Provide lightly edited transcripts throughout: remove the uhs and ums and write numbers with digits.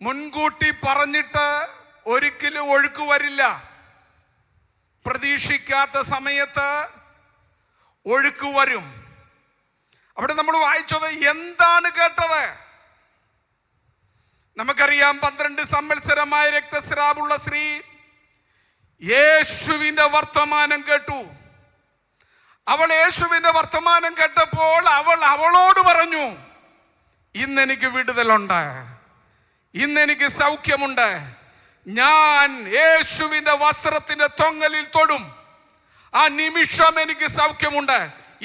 മുൻകൂട്ടി പറഞ്ഞിട്ട് ഒരിക്കലും ഒഴുക്ക് വരില്ല. പ്രതീക്ഷിക്കാത്ത സമയത്ത് ഒഴുക്ക് വരും. അവിടെ നമ്മൾ വായിച്ചത് എന്താണ് കേട്ടത്? നമുക്കറിയാം, 12 സംവത്സരമായ രക്തസ്രാവുള്ള സ്ത്രീ യേശുവിന്റെ വർത്തമാനം കേട്ടു. അവൾ യേശുവിന്റെ വർത്തമാനം കേട്ടപ്പോൾ അവളോട് പറഞ്ഞു, ഇന്നെനിക്ക് വിടുതലുണ്ട്, ഇന്നെനിക്ക് സൗഖ്യമുണ്ട്. ഞാൻ യേശുവിന്റെ വസ്ത്രത്തിന്റെ തൊങ്ങലിൽ തൊടും, ആ നിമിഷം എനിക്ക് സൗഖ്യമുണ്ട്.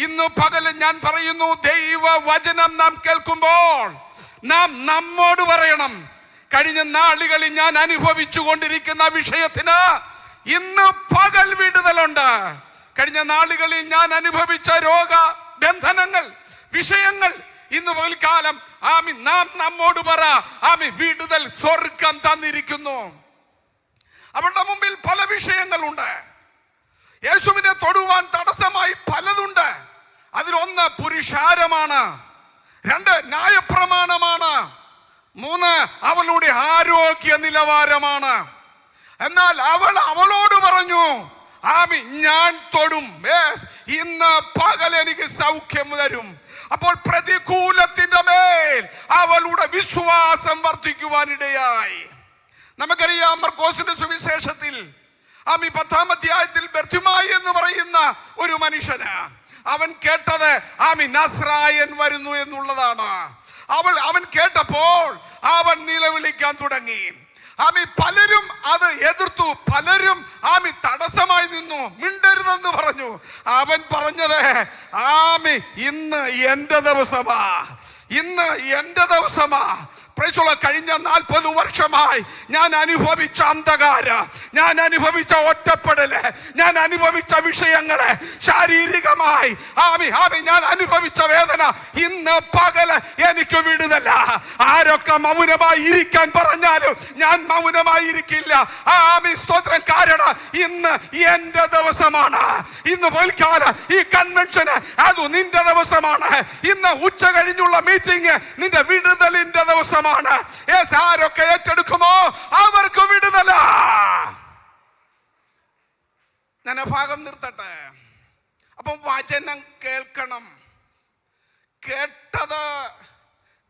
ഇന്ന് പകല് ഞാൻ പറയുന്നു, ദൈവ വചനം നാം കേൾക്കുമ്പോൾ നാം നമ്മോട് പറയണം, കഴിഞ്ഞ നാളുകളിൽ ഞാൻ അനുഭവിച്ചു കൊണ്ടിരിക്കുന്ന വിഷയത്തിന് ഇന്ന് പകൽ വിടുതലുണ്ട്. കഴിഞ്ഞ നാളുകളിൽ ഞാൻ അനുഭവിച്ച രോഗ ബന്ധനങ്ങൾ, വിഷയങ്ങൾ ഇന്ന് പകൽക്കാലം നാം നമ്മോട് പറ, വിടുതൽ സ്വർഗം തന്നിരിക്കുന്നു. അവരുടെ മുമ്പിൽ പല വിഷയങ്ങളുണ്ട്. യേശുവിനെ തൊടുവാൻ തടസ്സമായി പലതുണ്ട്. അതിലൊന്ന് പുരുഷാരമാണ്, 2 ന്യായപ്രമാണമാണ്, 3 അവളുടെ ആരോഗ്യ നിലവാരമാണ്. എന്നാൽ അവളോട് പറഞ്ഞു, ഞാൻ തൊടും, ഇന്ന് പകൽ എനിക്ക് സൗഖ്യം തരും. അപ്പോൾ പ്രതികൂലത്തിന്റെ മേൽ അവളുടെ വിശ്വാസം വർദ്ധിക്കുവാനിടയായി. നമുക്കറിയാം, മർക്കോസിന്റെ സുവിശേഷത്തിൽ 10-ാം അധ്യായത്തിൽ ബർത്തിമായി എന്ന് പറയുന്ന ഒരു മനുഷ്യന് അവൻ കേട്ടത് നസ്രായൻ വരുന്നു എന്നുള്ളതാണ്. അവൻ കേട്ടപ്പോൾ അവൻ നിലവിളിക്കാൻ തുടങ്ങി. പലരും അത് എതിർത്തു, പലരും തടസ്സമായി നിന്നു, മിണ്ടരുതെന്ന് പറഞ്ഞു. അവൻ പറഞ്ഞത്, ഇന്ന് എന്റെ ദിവസമാ, ഇന്ന് എന്റെ ദിവസമാ. കഴിഞ്ഞ 40 വർഷമായി ഞാൻ അനുഭവിച്ച അന്ധകാര, ഞാൻ അനുഭവിച്ച ഒറ്റപ്പെടല്, ഞാൻ അനുഭവിച്ച വിഷയങ്ങള്, ശാരീരികമായി ഞാൻ അനുഭവിച്ച വേദന, ഇന്ന് പകല് എനിക്ക് വിടുതല. ആരൊക്കെ മൗനമായി ഇരിക്കാൻ പറഞ്ഞാലും ഞാൻ മൗനമായി ഇരിക്കില്ല. സ്തോത്രം. കാരണം ഇന്ന് എന്റെ ദിവസമാണ്. ഇന്ന് പോൽക്കാലം ഈ കൺവെൻഷന് അത് നിന്റെ ദിവസമാണ്. ഇന്ന് ഉച്ച കഴിഞ്ഞുള്ള മീറ്റിംഗ് നിന്റെ വിടുതലിന്റെ ദിവസമാണ്. ആരൊക്കെ ഏറ്റെടുക്കുമോ അവർക്ക് വിടുതല. ഞാൻ ഭാഗം നിർത്തട്ടെ. അപ്പം വചനം കേൾക്കണം, കേട്ടത്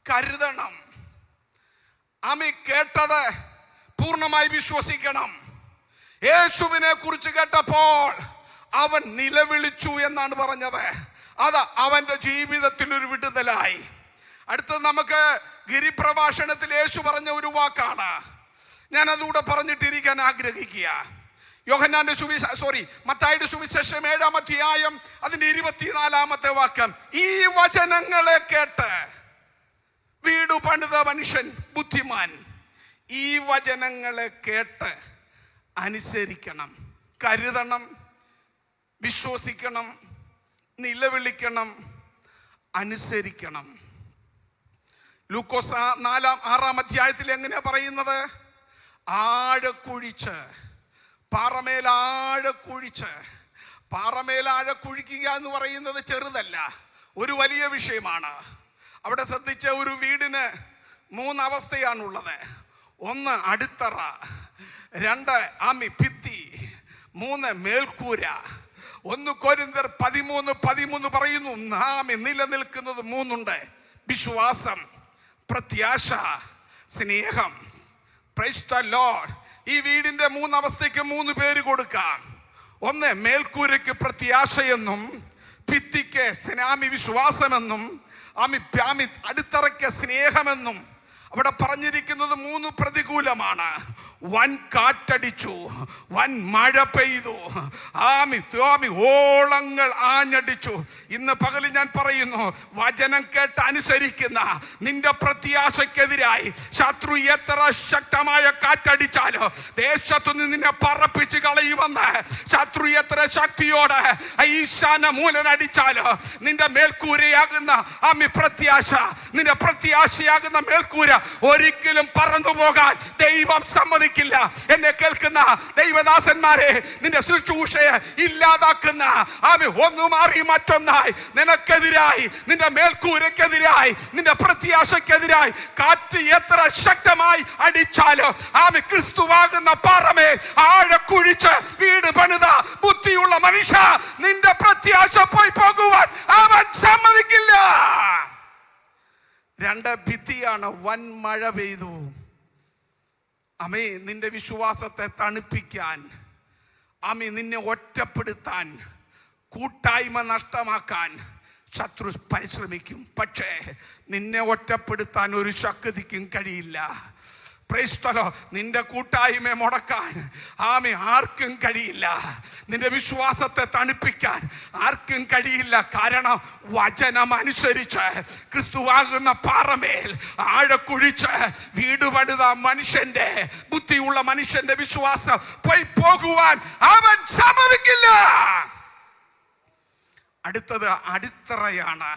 കരുതണം, കേട്ടത് പൂർണ്ണമായി വിശ്വസിക്കണം. യേശുവിനെ കുറിച്ച് കേട്ടപ്പോൾ അവൻ നിലവിളിച്ചു എന്നാണ് പറഞ്ഞത്. അത് അവന്റെ ജീവിതത്തിൽ ഒരു വിടുതലായി. അടുത്തത് നമുക്ക് ഗിരിപ്രഭാഷണത്തിൽ യേശു പറഞ്ഞ ഒരു വാക്കാണ്. ഞാൻ അതുകൂടെ പറഞ്ഞിട്ടിരിക്കാൻ ആഗ്രഹിക്കുക. മത്തായിയുടെ സുവിശേഷം 7-ാം അധ്യായം അതിന്റെ 24-ാമത്തെ വാക്യം. ഈ വചനങ്ങളെ കേട്ട് വീട് പണിത മനുഷ്യൻ ബുദ്ധിമാൻ. ഈ വചനങ്ങളെ കേട്ട് അനുസരിക്കണം, കരുതണം, വിശ്വസിക്കണം, നിലവിളിക്കണം, അനുസരിക്കണം. ലൂക്കോസ് 6-ാം അധ്യായത്തിൽ എങ്ങനെയാ പറയുന്നത്? ആഴക്കുഴിച്ച്, പാറമേലാഴക്കുഴിക്കുക എന്ന് പറയുന്നത് ചെറുതല്ല, ഒരു വലിയ വിഷയമാണ്. അവിടെ ശ്രദ്ധിച്ച ഒരു വീടിന് 3 അവസ്ഥയാണുള്ളത്. 1 അടിത്തറ, 2 ഭിത്തി, 3 മേൽക്കൂര. 1 കൊരിന്ത്യർ 13:13 പറയുന്നു, നിലനിൽക്കുന്നത് 3 ഉണ്ട്: വിശ്വാസം, പ്രത്യാശ, സ്നേഹം. Praise the Lord. ഈ വീടിന്റെ 3 അവസ്ഥയ്ക്ക് 3 പേര് കൊടുക്കാം. 1 മേൽക്കൂരയ്ക്ക് പ്രത്യാശയെന്നും, ഭിത്തിക്ക് വിശ്വാസമെന്നും, അടിത്തറയ്ക്ക് സ്നേഹമെന്നും. അവിടെ പറഞ്ഞിരിക്കുന്നത് 3 പ്രതികൂലമാണ്. വൻ കാറ്റടിച്ചു, വൻ മഴ പെയ്തു, ഓളങ്ങൾ ആഞ്ഞടിച്ചു. ഇന്ന് പകല് ഞാൻ പറയുന്നു, വചനം കേട്ട് അനുസരിക്കുന്ന നിന്റെ പ്രത്യാശക്കെതിരായി ശത്രു എത്ര ശക്തമായ കാറ്റടിച്ചാലോ ദേശത്തു നിന്ന് നിന്നെ പറപ്പിച്ച് കളയുമെന്ന് ശത്രു എത്ര ശക്തിയോടെ ഈശാന മൂലനടിച്ചാലോ നിന്റെ മേൽക്കൂരയാകുന്ന പ്രത്യാശ, നിന്റെ പ്രത്യാശയാകുന്ന മേൽക്കൂര ഒരിക്കലും പറന്നു പോകാൻ ദൈവം സമ്മതിക്കും. സമ്മതിക്കില്ല. എന്നെ കേൾക്കുന്ന ദൈവദാസന്മാരെ, നിന്റെ ശുശ്രൂഷയെ ഇല്ലാതാക്കുന്ന ഒന്ന് മാറി മറ്റൊന്നായി നിനക്കെതിരായി, നിന്റെ മേൽക്കൂരക്കെതിരായി, നിന്റെ പ്രത്യാശക്കെതിരായി കാറ്റ് എത്ര ശക്തമായി അടിച്ചാലും ക്രിസ്തുവാകുന്ന പാറമേൽ ആഴക്കുഴിച്ച് വീട് പണിത ബുദ്ധിയുള്ള മനുഷ്യ, നിന്റെ പ്രത്യാശ പോയി പോകുവാൻ അവൻ സമ്മതിക്കില്ല. രണ്ട് ഭിത്തിയാണ്. വൻ മഴ പെയ്തു. നിന്റെ വിശ്വാസത്തെ തണുപ്പിക്കാൻ, നിന്നെ ഒറ്റപ്പെടുത്താൻ, കൂട്ടായ്മ നഷ്ടമാക്കാൻ ശത്രു പരിശ്രമിക്കും. പക്ഷേ നിന്നെ ഒറ്റപ്പെടുത്താൻ ഒരു ശക്തിക്കും കഴിയില്ല. നിന്റെ കൂട്ടായ്മ മുടക്കാൻ ആർക്കും കഴിയില്ല. നിന്റെ വിശ്വാസത്തെ തണുപ്പിക്കാൻ ആർക്കും കഴിയില്ല. കാരണം വചനം അനുസരിച്ച് ക്രിസ്തുവാകുന്ന പാറമേൽ ആഴക്കുഴിച്ച് വീട് പണിത മനുഷ്യന്റെ, ബുദ്ധിയുള്ള മനുഷ്യന്റെ വിശ്വാസം പോയി പോകുവാൻ അവൻ സമ്മതിക്കില്ല. അടുത്തത് അടിത്തറയാണ്.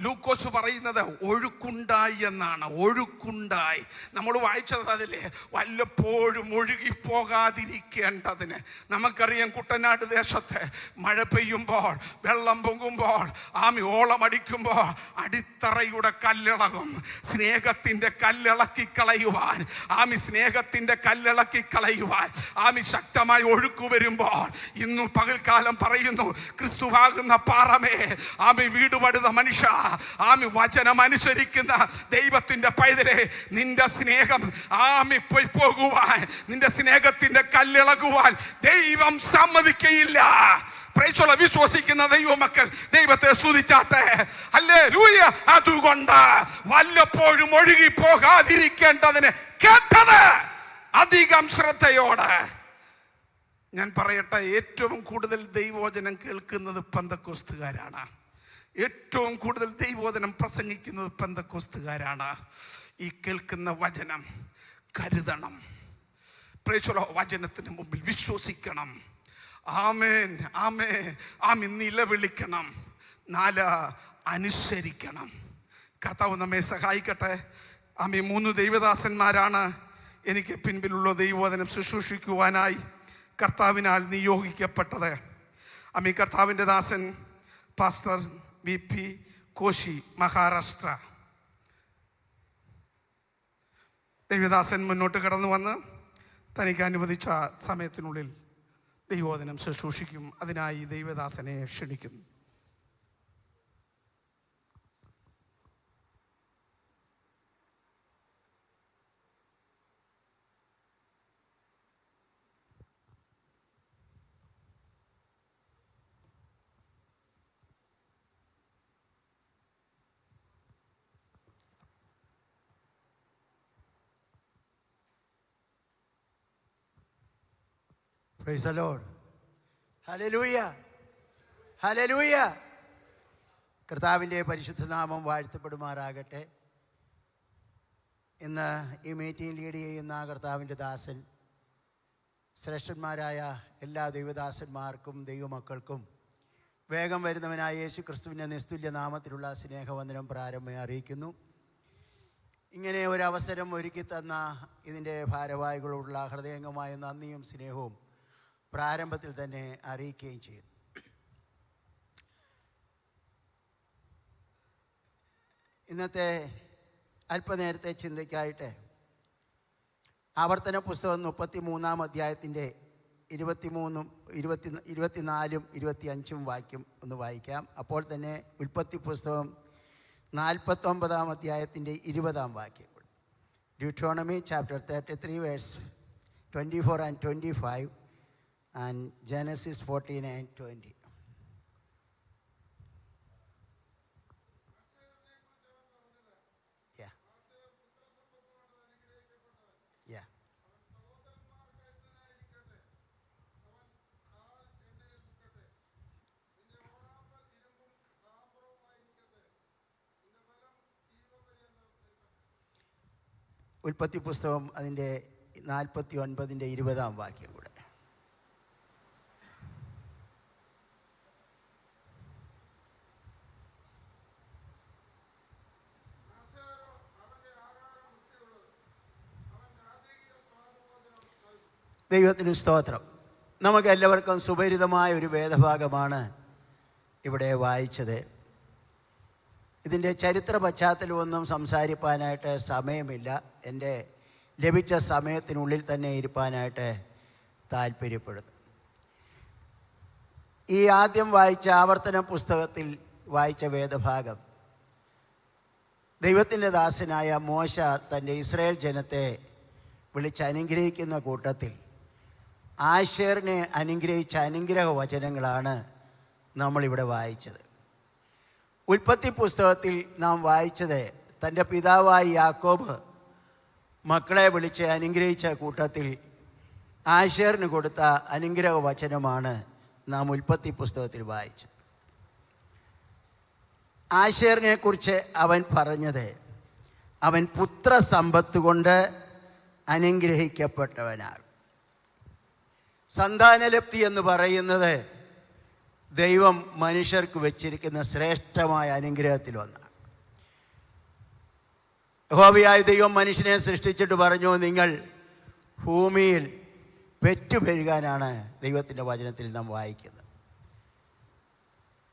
ലൂക്കോസ് പറയുന്നത് ഒഴുക്കുണ്ടായി എന്നാണ്. ഒഴുക്കുണ്ടായി നമ്മൾ വായിച്ചത് അതില്ലേ, വല്ലപ്പോഴും ഒഴുകിപ്പോകാതിരിക്കേണ്ടതിന്. നമുക്കറിയാം കുട്ടനാട് ദേശത്ത് മഴ പെയ്യുമ്പോൾ, വെള്ളം പൊങ്ങുമ്പോൾ, ഓളമടിക്കുമ്പോൾ അടിത്തറയുടെ കല്ലിളകും. സ്നേഹത്തിൻ്റെ കല്ലിളക്കി കളയുവാൻ, സ്നേഹത്തിൻ്റെ കല്ലിളക്കി കളയുവാൻ ശക്തമായി ഒഴുക്ക് വരുമ്പോൾ, ഇന്നു പകൽക്കാലം പറയുന്നു, ക്രിസ്തുവാകുന്ന പാറമേ വീട് പണിത മനുഷ്യ, വചനം അനുസരിക്കുന്ന ദൈവത്തിന്റെ പൈതലെ, നിന്റെ സ്നേഹം പോയി പോകുവാൻ, നിന്റെ സ്നേഹത്തിന്റെ കല്ലിളകുവാൻ ദൈവം സമ്മതിക്കയില്ല. വിശ്വസിക്കുന്ന ദൈവമക്കൾ ദൈവത്തെ സ്തുതിച്ചാട്ടെ. ഹല്ലേലൂയ. അതുകൊണ്ട് വല്ലപ്പോഴും ഒഴുകി പോകാതിരിക്കേണ്ടതിന് കേട്ടത് അധികം ശ്രദ്ധയോടെ. ഞാൻ പറയട്ടെ, ഏറ്റവും കൂടുതൽ ദൈവവചനം കേൾക്കുന്നത് പെന്തക്കോസ്തുകാരാണ്. ഏറ്റവും കൂടുതൽ ദൈവവചനം പ്രസംഗിക്കുന്നത് പെന്തക്കോസ്തുകാരാണ്. ഈ കേൾക്കുന്ന വചനം കരുതണം. വചനത്തിന് മുമ്പിൽ വിശ്വസിക്കണം. ആമേൻ, ആമേൻ, നിലവിളിക്കണം. 4, അനുസരിക്കണം. കർത്താവ് നമ്മെ സഹായിക്കട്ടെ. 3 ദൈവദാസന്മാരാണ് എനിക്ക് പിൻപിലുള്ള ദൈവവചനം ശുശ്രൂഷിക്കുവാനായി കർത്താവിനാൽ നിയോഗിക്കപ്പെട്ടത്. കർത്താവിൻ്റെ ദാസൻ പാസ്റ്റർ BP കോശി, മഹാരാഷ്ട്ര. ദൈവദാസൻ മുന്നോട്ട് കടന്നു വന്ന് തനിക്ക് അനുവദിച്ച സമയത്തിനുള്ളിൽ ദൈവവചനം ശുശ്രൂഷിക്കും. അതിനായി ദൈവദാസനെ ക്ഷണിക്കുന്നു. Praise the Lord. Hallelujah. Hallelujah. കർത്താവിൻ്റെ പരിശുദ്ധ നാമം വാഴ്ത്തപ്പെടുമാറാകട്ടെ. ഇന്ന് ഈ മീറ്റിംഗ് ലീഡ് ചെയ്യുന്ന കർത്താവിൻ്റെ ദാസൻ, ശ്രേഷ്ഠന്മാരായ എല്ലാ ദൈവദാസന്മാർക്കും ദൈവമക്കൾക്കും വേഗം വരുന്നവനായ യേശു ക്രിസ്തുവിൻ്റെ നിസ്തുല്യ നാമത്തിലുള്ള സ്നേഹവന്ദനം പ്രാരംഭമായി അറിയിക്കുന്നു. ഇങ്ങനെ ഒരു അവസരം ഒരുക്കി തന്ന ഇതിൻ്റെ ഭാരവാഹികളോടുള്ള ഹൃദയംഗമായ നന്ദിയും സ്നേഹവും പ്രാരംഭത്തിൽ തന്നെ അറിയിക്കുകയും ചെയ്തു. ഇന്നത്തെ അല്പനേരത്തെ ചിന്തയ്ക്കായിട്ട് ആവർത്തന പുസ്തകം 33-ാം അധ്യായത്തിൻ്റെ 23, 24, 25 വാക്യം ഒന്ന് വായിക്കാം. അപ്പോൾ തന്നെ ഉൽപ്പത്തി പുസ്തകം 49-ാം അധ്യായത്തിൻ്റെ 20-ാം വാക്യം. Deuteronomy chapter 33 verse 24 and 25 and Genesis 14 and 20. Yeah. Yeah. ഉൽപ്പത്തി പുസ്തകം അതിൻ്റെ 49-ന്റെ 20-ാം വാക്യം കൂടെ. ദൈവത്തിന് സ്തോത്രം. നമുക്ക് എല്ലാവർക്കും സുപരിതമായ ഒരു വേദഭാഗമാണ് ഇവിടെ വായിച്ചത്. ഇതിൻ്റെ ചരിത്ര പശ്ചാത്തലമൊന്നും സംസാരിപ്പാനായിട്ട് സമയമില്ല. എൻ്റെ ലഭിച്ച സമയത്തിനുള്ളിൽ തന്നെ ഇരിപ്പാനായിട്ട് താല്പര്യപ്പെടുന്നു. ഈ ആദ്യം വായിച്ച ആവർത്തന പുസ്തകത്തിൽ വായിച്ച വേദഭാഗം ദൈവത്തിൻ്റെ ദാസനായ മോശ തൻ്റെ ഇസ്രായേൽ ജനത്തെ വിളിച്ച് അനുഗ്രഹിക്കുന്ന കൂട്ടത്തിൽ ആശേറിനെ അനുഗ്രഹിച്ച അനുഗ്രഹ വചനങ്ങളാണ് നമ്മളിവിടെ വായിച്ചത്. ഉൽപ്പത്തി പുസ്തകത്തിൽ നാം വായിച്ചത് തൻ്റെ പിതാവായ യാക്കോബ് മക്കളെ വിളിച്ച് അനുഗ്രഹിച്ച കൂട്ടത്തിൽ ആശേറിന് കൊടുത്ത അനുഗ്രഹ വചനമാണ് നാം ഉൽപ്പത്തി പുസ്തകത്തിൽ വായിച്ചത്. ആശേറിനെ കുറിച്ച് അവൻ പറഞ്ഞത്, അവൻ പുത്രസമ്പത്ത് കൊണ്ട് അനുഗ്രഹിക്കപ്പെട്ടവനാണ്. സന്താനലബ്ധി എന്ന് പറയുന്നത് ദൈവം മനുഷ്യർക്ക് വെച്ചിരിക്കുന്ന ശ്രേഷ്ഠമായ അനുഗ്രഹത്തിലൊന്നാണ്. യഹോവയായ ദൈവം മനുഷ്യനെ സൃഷ്ടിച്ചിട്ട് പറഞ്ഞു, നിങ്ങൾ ഭൂമിയിൽ പെറ്റുപെരുകാനാണ് ദൈവത്തിൻ്റെ വചനത്തിൽ നാം വായിക്കുന്നത്.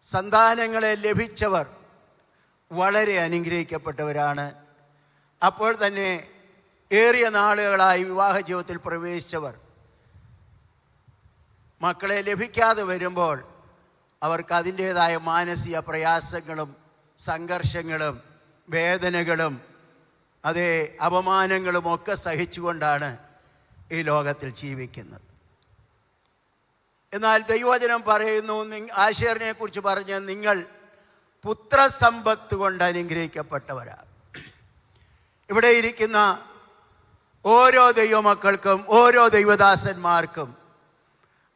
സന്താനങ്ങളെ ലഭിച്ചവർ വളരെ അനുഗ്രഹിക്കപ്പെട്ടവരാണ്. അപ്പോൾ തന്നെ ഏറിയ നാളുകളായി വിവാഹ ജീവിതത്തിൽ പ്രവേശിച്ചവർ മക്കളെ ലഭിക്കാതെ വരുമ്പോൾ അവർക്ക് അതിൻ്റേതായ മാനസിക പ്രയാസങ്ങളും സംഘർഷങ്ങളും വേദനകളും അതേ അപമാനങ്ങളും ഒക്കെ സഹിച്ചുകൊണ്ടാണ് ഈ ലോകത്തിൽ ജീവിക്കുന്നത്. എന്നാൽ ദൈവവചനം പറയുന്നു, ആശേറിനെ കുറിച്ച് പറഞ്ഞ് നിങ്ങൾ പുത്രസമ്പത്ത് കൊണ്ട് അനുഗ്രഹിക്കപ്പെട്ടവരാണ്. ഇവിടെ ഇരിക്കുന്ന ഓരോ ദൈവമക്കൾക്കും ഓരോ ദൈവദാസന്മാർക്കും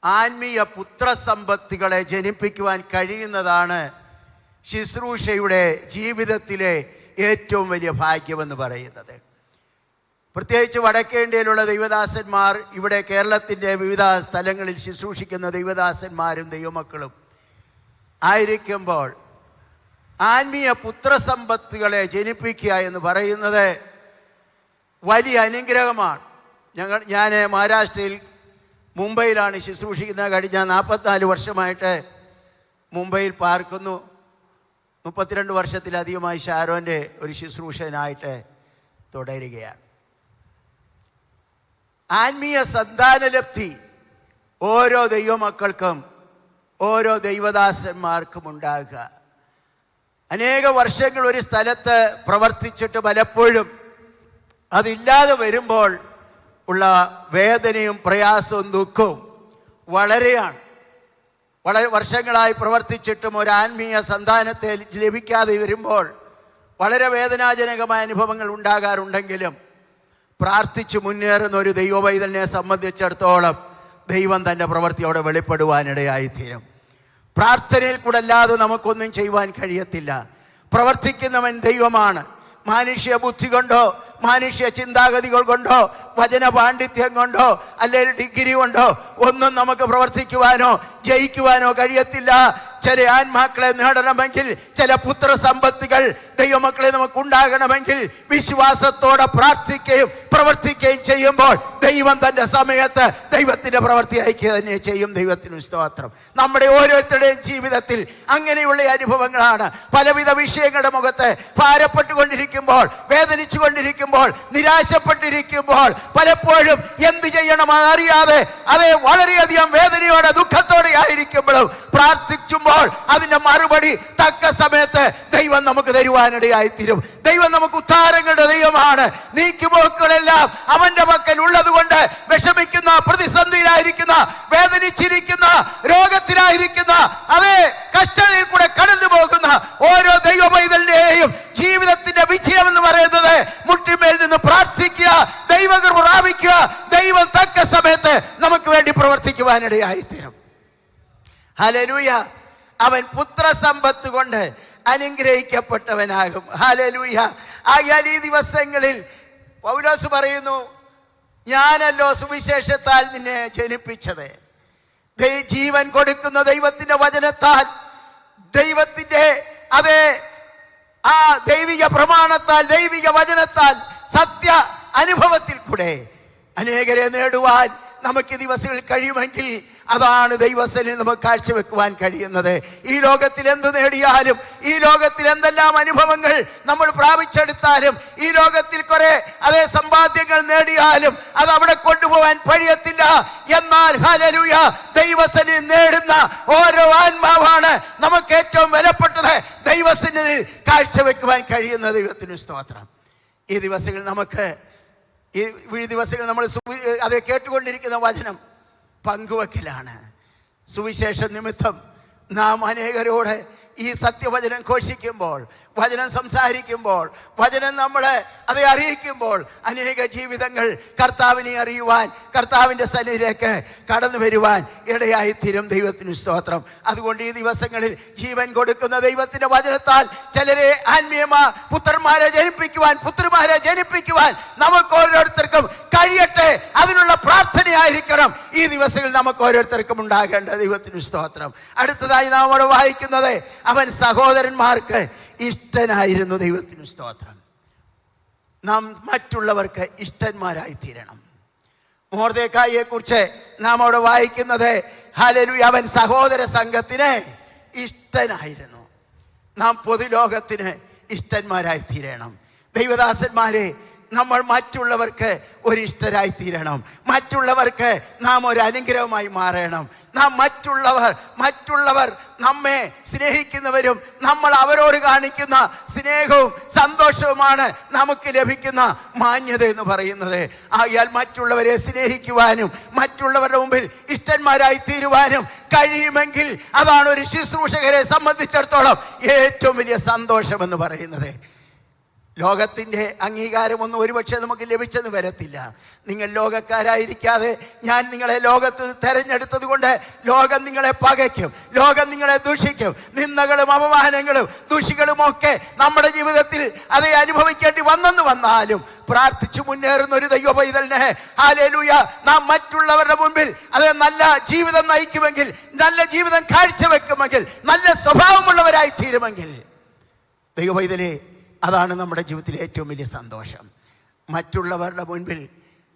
ആത്മീയ പുത്രസമ്പത്തുകളെ ജനിപ്പിക്കുവാൻ കഴിയുന്നതാണ് ശുശ്രൂഷയുടെ ജീവിതത്തിലെ ഏറ്റവും വലിയ ഭാഗ്യമെന്ന് പറയുന്നത്. പ്രത്യേകിച്ച് വടക്കേ ഇന്ത്യയിലുള്ള ദൈവദാസന്മാർ, ഇവിടെ കേരളത്തിൻ്റെ വിവിധ സ്ഥലങ്ങളിൽ ശുശ്രൂഷിക്കുന്ന ദൈവദാസന്മാരും ദൈവമക്കളും ആയിരിക്കുമ്പോൾ ആത്മീയ പുത്രസമ്പത്തുകളെ ജനിപ്പിക്കുക എന്ന് പറയുന്നത് വലിയ അനുഗ്രഹമാണ്. ഞാൻ മഹാരാഷ്ട്രയിൽ മുംബൈയിലാണ് ശുശ്രൂഷിക്കുന്നത്. കഴിഞ്ഞ 44 വർഷമായിട്ട് മുംബൈയിൽ പാർക്കുന്നു. 32 വർഷത്തിലധികമായി ഷാരോൻ്റെ ഒരു ശുശ്രൂഷകനായിട്ട് തുടരുകയാണ്. ആത്മീയ സന്താനലബ്ധി ഓരോ ദൈവമക്കൾക്കും ഓരോ ദൈവദാസന്മാർക്കും ഉണ്ടാകുക. അനേക വർഷങ്ങൾ ഒരു സ്ഥലത്ത് പ്രവർത്തിച്ചിട്ട് പലപ്പോഴും അതില്ലാതെ വരുമ്പോൾ ഉള്ള വേദനയും പ്രയാസവും ദുഃഖവും വളരെയാണ്. വളരെ വർഷങ്ങളായി പ്രവർത്തിച്ചിട്ടും ഒരു ആത്മീയ സന്താനത്തെ ലഭിക്കാതെ വരുമ്പോൾ വളരെ വേദനാജനകമായ അനുഭവങ്ങൾ ഉണ്ടാകാറുണ്ടെങ്കിലും പ്രാർത്ഥിച്ചു മുന്നേറുന്ന ഒരു ദൈവവൈതലിനെ സംബന്ധിച്ചിടത്തോളം ദൈവം തൻ്റെ പ്രവൃത്തി അവിടെ വെളിപ്പെടുവാനിടയായിത്തീരും. പ്രാർത്ഥനയിൽ കൂടെ അല്ലാതെ നമുക്കൊന്നും ചെയ്യുവാൻ കഴിയത്തില്ല. പ്രവർത്തിക്കുന്നവൻ ദൈവമാണ്. മാനുഷ്യ ബുദ്ധി കൊണ്ടോ മാനുഷ്യ ചിന്താഗതികൾ കൊണ്ടോ വചന പാണ്ഡിത്യം കൊണ്ടോ അല്ലെങ്കിൽ ഡിഗ്രി കൊണ്ടോ ഒന്നും നമുക്ക് പ്രവർത്തിക്കുവാനോ ജയിക്കുവാനോ കഴിയത്തില്ല. ചില ആത്മാക്കളെ നേടണമെങ്കിൽ, ചില പുത്രസമ്പത്തുകൾ ദൈവമക്കളെ നമുക്കുണ്ടാകണമെങ്കിൽ വിശ്വാസത്തോടെ പ്രാർത്ഥിക്കുകയും പ്രവർത്തിക്കുകയും ചെയ്യുമ്പോൾ ദൈവം തൻ്റെ സമയത്ത് ദൈവത്തിൻ്റെ പ്രവൃത്തി അയക്കുക തന്നെ ചെയ്യും. ദൈവത്തിന് സ്തോത്രം. നമ്മുടെ ഓരോരുത്തരുടെയും ജീവിതത്തിൽ അങ്ങനെയുള്ള അനുഭവങ്ങളാണ്. പലവിധ വിഷയങ്ങളുടെ മുഖത്ത് ഭാരപ്പെട്ടുകൊണ്ടിരിക്കുമ്പോൾ, വേദനിച്ചു കൊണ്ടിരിക്കുമ്പോൾ, നിരാശപ്പെട്ടിരിക്കുമ്പോൾ, പലപ്പോഴും എന്ത് ചെയ്യണം അറിയാതെ അതേ വളരെയധികം വേദനയോടെ ദുഃഖത്തോടെ ആയിരിക്കുമ്പോഴും പ്രാർത്ഥിക്കുമ്പോൾ അതിന്റെ മറുപടി തക്ക സമയത്ത് ദൈവം നമുക്ക് തരുവാനിടയായിത്തീരും. ദൈവം നമുക്ക് ഉദ്ധാരങ്ങളുടെ ദൈവമാണ്. നീക്കുപോക്കുകളെല്ലാം അവന്റെ പക്കൽ ഉള്ളത് കൊണ്ട് വിഷമിക്കുന്ന, പ്രതിസന്ധിയിലായിരിക്കുന്ന, വേദനിച്ചിരിക്കുന്ന, രോഗത്തിലായിരിക്കുന്ന, അതേ കഷ്ടതയിൽ കൂടെ കടന്നു പോകുന്ന ഓരോ ദൈവമൈതലിന്റെയും ജീവിതത്തിന്റെ വിജയം എന്ന് പറയുന്നത് മുട്ടിമേൽ നിന്ന് പ്രാർത്ഥിക്കുക, ദൈവകൃപ പ്രാപിക്കുക. ദൈവം തക്ക സമയത്ത് നമുക്ക് വേണ്ടി പ്രവർത്തിക്കുവാനിടയായിത്തീരും. ഹല്ലേലൂയ. അവൻ പുത്രസമ്പത്ത് കൊണ്ട് അനുഗ്രഹിക്കപ്പെട്ടവനാകും. ഹല്ലേലൂയ. ആകയാൽ ഈ ദിവസങ്ങളിൽ പൗലോസ് പറയുന്നു, ഞാനല്ലോ സുവിശേഷത്താൽ നിന്നെ ജനിപ്പിച്ചത്. ജീവൻ കൊടുക്കുന്ന ദൈവത്തിന്റെ വചനത്താൽ, ദൈവത്തിന്റെ അതേ ആ ദൈവിക പ്രമാണത്താൽ, ദൈവിക വചനത്താൽ, സത്യ അനുഭവത്തിൽ കൂടെ അനേകരെ നേടുവാൻ നമുക്ക് ഈ ദിവസങ്ങളിൽ കഴിയുമെങ്കിൽ അതാണ് ദൈവസന്നിധി നമുക്ക് കാഴ്ചവെക്കുവാൻ കഴിയുന്നത്. ഈ ലോകത്തിൽ എന്ത് നേടിയാലും, ഈ ലോകത്തിൽ എന്തെല്ലാം അനുഭവങ്ങൾ നമ്മൾ പ്രാപിച്ചെടുത്താലും, ഈ ലോകത്തിൽ കുറെ അതേ സമ്പാദ്യങ്ങൾ നേടിയാലും അത് അവിടെ കൊണ്ടുപോകാൻ കഴിയത്തില്ല. എന്നാൽ ഹല്ലേലൂയ, ദൈവസന്നിധി നേടുന്ന ഓരോ ആത്മാവാണ് നമുക്ക് ഏറ്റവും വിലപ്പെട്ടത്. ദൈവസന്നിധി കാഴ്ചവെക്കുവാൻ കഴിയുന്ന ദൈവത്തിന് സ്തോത്രം. ഈ ദിവസങ്ങൾ നമ്മൾ അത് കേട്ടുകൊണ്ടിരിക്കുന്ന വചനം പങ്കുവെക്കലാണ്. സുവിശേഷ നിമിത്തം നാം അനേകരോട് ഈ സത്യവചനം ഘോഷിക്കുമ്പോൾ, വചനം സംസാരിക്കുമ്പോൾ, വചനം നമ്മളെ അത് അറിയിക്കുമ്പോൾ അനേക ജീവിതങ്ങൾ കർത്താവിനെ അറിയുവാൻ, കർത്താവിൻ്റെ സന്നിധിയിലേക്ക് കടന്നു വരുവാൻ ഇടയായിത്തീരും. ദൈവത്തിന് സ്തോത്രം. അതുകൊണ്ട് ഈ ദിവസങ്ങളിൽ ജീവൻ കൊടുക്കുന്ന ദൈവത്തിൻ്റെ വചനത്താൽ ചിലരെ പുത്രന്മാരെ ജനിപ്പിക്കുവാൻ നമുക്ക് ഓരോരുത്തർക്കും കഴിയട്ടെ. അതിനുള്ള പ്രാർത്ഥനയായിരിക്കണം ഈ ദിവസങ്ങളിൽ നമുക്ക് ഓരോരുത്തർക്കും ഉണ്ടാകേണ്ട. ദൈവത്തിന് സ്തോത്രം. അടുത്തതായി നാം അവിടെ വായിക്കുന്നത്, അവൻ സഹോദരന്മാർക്ക് ഇഷ്ടനായിരുന്നു. ദൈവത്തിന് സ്തോത്രം. നാം മറ്റുള്ളവർക്ക് ഇഷ്ടന്മാരായി തീരണം. മൊർദെഖായിയെ കുറിച്ച് നാം അവിടെ വായിക്കുന്നത്, ഹല്ലേലൂയ, അവൻ സഹോദര സംഘത്തിന് ഇഷ്ടനായിരുന്നു. നാം പൊതുലോകത്തിന് ഇഷ്ടന്മാരായി തീരണം. ദൈവദാസന്മാരെ, നമ്മൾ മറ്റുള്ളവർക്ക് ഒരു ഇഷ്ടരായി തീരണം. മറ്റുള്ളവർക്ക് നാം ഒരു അനുഗ്രഹമായി മാറണം. നാം മറ്റുള്ളവർ നമ്മെ സ്നേഹിക്കുന്നവരും നമ്മൾ അവരോട് കാണിക്കുന്ന സ്നേഹവും സന്തോഷവുമാണ് നമുക്ക് ലഭിക്കുന്ന മാന്യത എന്ന് പറയുന്നത്. ആയാൽ മറ്റുള്ളവരെ സ്നേഹിക്കുവാനും മറ്റുള്ളവരുടെ മുമ്പിൽ ഇഷ്ടന്മാരായി തീരുവാനും കഴിയുമെങ്കിൽ അതാണ് ഒരു ശുശ്രൂഷകരെ സംബന്ധിച്ചിടത്തോളം ഏറ്റവും വലിയ സന്തോഷമെന്ന് പറയുന്നത്. ലോകത്തിൻ്റെ അംഗീകാരമൊന്നും ഒരുപക്ഷെ നമുക്ക് ലഭിച്ചെന്ന് വരത്തില്ല. നിങ്ങൾ ലോകക്കാരായിരിക്കാതെ ഞാൻ നിങ്ങളെ ലോകത്ത് തെരഞ്ഞെടുത്തത് കൊണ്ട് ലോകം നിങ്ങളെ പകയ്ക്കും, ലോകം നിങ്ങളെ ദൂഷിക്കും. നിന്ദകളും അപമാനങ്ങളും ദൂഷികളുമൊക്കെ നമ്മുടെ ജീവിതത്തിൽ അത് അനുഭവിക്കേണ്ടി വന്നാലും പ്രാർത്ഥിച്ചു മുന്നേറുന്ന ഒരു ദൈവ പൈതലിനെ, ഹല്ലേലൂയ, നാം മറ്റുള്ളവരുടെ മുൻപിൽ അത് നല്ല ജീവിതം നയിക്കുമെങ്കിൽ, നല്ല ജീവിതം കാഴ്ചവെക്കുമെങ്കിൽ, നല്ല സ്വഭാവമുള്ളവരായി തീരുമെങ്കിൽ, ദൈവ പൈതലേ, അതാണ് നമ്മുടെ ജീവിതത്തിലെ ഏറ്റവും വലിയ സന്തോഷം. മറ്റുള്ളവരുടെ മുൻപിൽ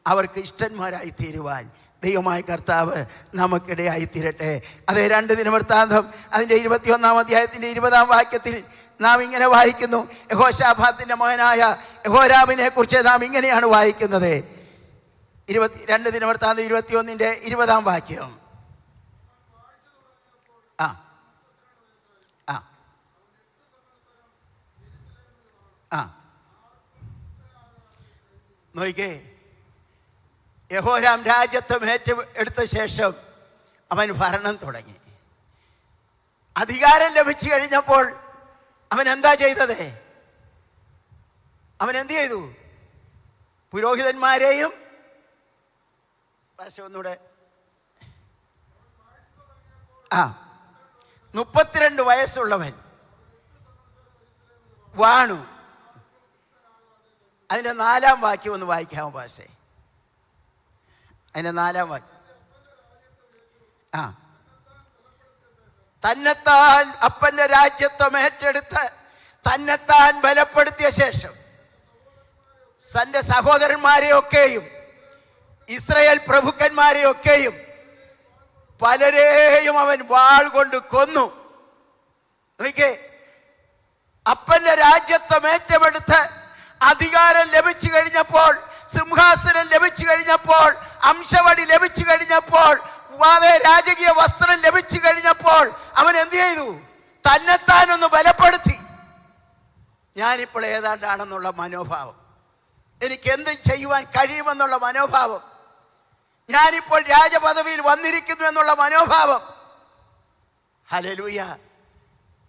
അവർക്ക് ഇഷ്ടന്മാരായി തീരുവാൻ ദൈവമായ കർത്താവ് നമുക്കിടയായി തീരട്ടെ. അതേ 2 ദിനവൃത്താന്തം അതിൻ്റെ 21-ാം അധ്യായത്തിൻ്റെ 20-ാം വാക്യത്തിൽ നാം ഇങ്ങനെ വായിക്കുന്നു. യഹോശാഫാത്തിന്റെ മകനായ യഹോരാമിനെ കുറിച്ച് നാം ഇങ്ങനെയാണ് വായിക്കുന്നത്. 2 ദിനവൃത്താന്തം 21-ന്റെ 20-ാം വാക്യം. നോക്കിക്കേ, യഹോരാം രാജ്യത്വം ഏറ്റെടുത്ത ശേഷം അവൻ ഭരണം തുടങ്ങി. അധികാരം ലഭിച്ചു കഴിഞ്ഞപ്പോൾ അവൻ എന്താ ചെയ്തത്? അവൻ എന്ത് ചെയ്തു? പുരോഹിതന്മാരെയും ഒന്നുകൂടെ 32 വയസ്സുള്ളവൻ വാണു. അതിൻ്റെ 4-ാം വാക്യം ഒന്ന് വായിക്കാമോ പാസ്റ്റേ? അതിൻ്റെ 4-ാം വാക്യം. തന്നെത്താൻ അപ്പന്റെ രാജ്യത്വം ഏറ്റെടുത്ത് തന്നെത്താൻ ബലപ്പെടുത്തിയ ശേഷം തൻ്റെ സഹോദരന്മാരെയൊക്കെയും ഇസ്രായേൽ പ്രഭുക്കന്മാരെയൊക്കെയും പലരെയും അവൻ വാൾ കൊണ്ട് കൊന്നു. നോക്കിക്കേ, അപ്പന്റെ രാജ്യത്വം ഏറ്റെടുത്ത് അധികാരം ലഭിച്ചു കഴിഞ്ഞപ്പോൾ, സിംഹാസനം ലഭിച്ചു കഴിഞ്ഞപ്പോൾ, അംശവടി ലഭിച്ചു കഴിഞ്ഞപ്പോൾ, രാജകീയ വസ്ത്രം ലഭിച്ചു കഴിഞ്ഞപ്പോൾ അവൻ എന്ത് ചെയ്തു? തന്നെത്താനൊന്ന് ബലപ്പെടുത്തി. ഞാനിപ്പോൾ ഏതാണ്ടാണെന്നുള്ള മനോഭാവം, എനിക്ക് എന്തും ചെയ്യുവാൻ കഴിയുമെന്നുള്ള മനോഭാവം, ഞാനിപ്പോൾ രാജപദവിയിൽ വന്നിരിക്കുന്നു എന്നുള്ള മനോഭാവം. ഹല്ലേലൂയ.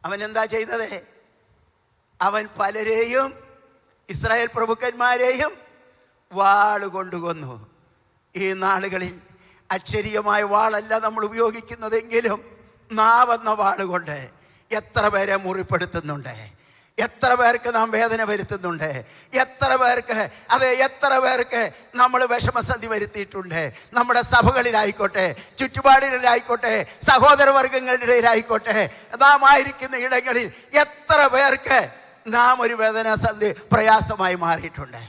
അവൻ എന്താ ചെയ്തത്? അവൻ പലരെയും ഇസ്രായേൽ പ്രഭുക്കന്മാരെയും വാളുകൊണ്ട് കൊന്നു. ഈ നാളുകളിൽ അക്ഷരീയമായ വാളല്ല നമ്മൾ ഉപയോഗിക്കുന്നതെങ്കിലും നാവെന്ന വാളുകൊണ്ട് എത്ര പേരെ മുറിപ്പെടുത്തുന്നുണ്ട്, എത്ര പേർക്ക് നാം വേദന വരുത്തുന്നുണ്ട്, എത്ര പേർക്ക് നമ്മൾ വിഷമസന്ധി വരുത്തിയിട്ടുണ്ട്. നമ്മുടെ സഭകളിലായിക്കോട്ടെ, ചുറ്റുപാടുകളിലായിക്കോട്ടെ, സഹോദരവർഗങ്ങളുടെ ഇടയിലായിക്കോട്ടെ, നാം ആയിരിക്കുന്ന ഇടങ്ങളിൽ എത്ര പേർക്ക് നാം ഒരു വേദനാസന്ധി പ്രയാസമായി മാറിയിട്ടുണ്ട്.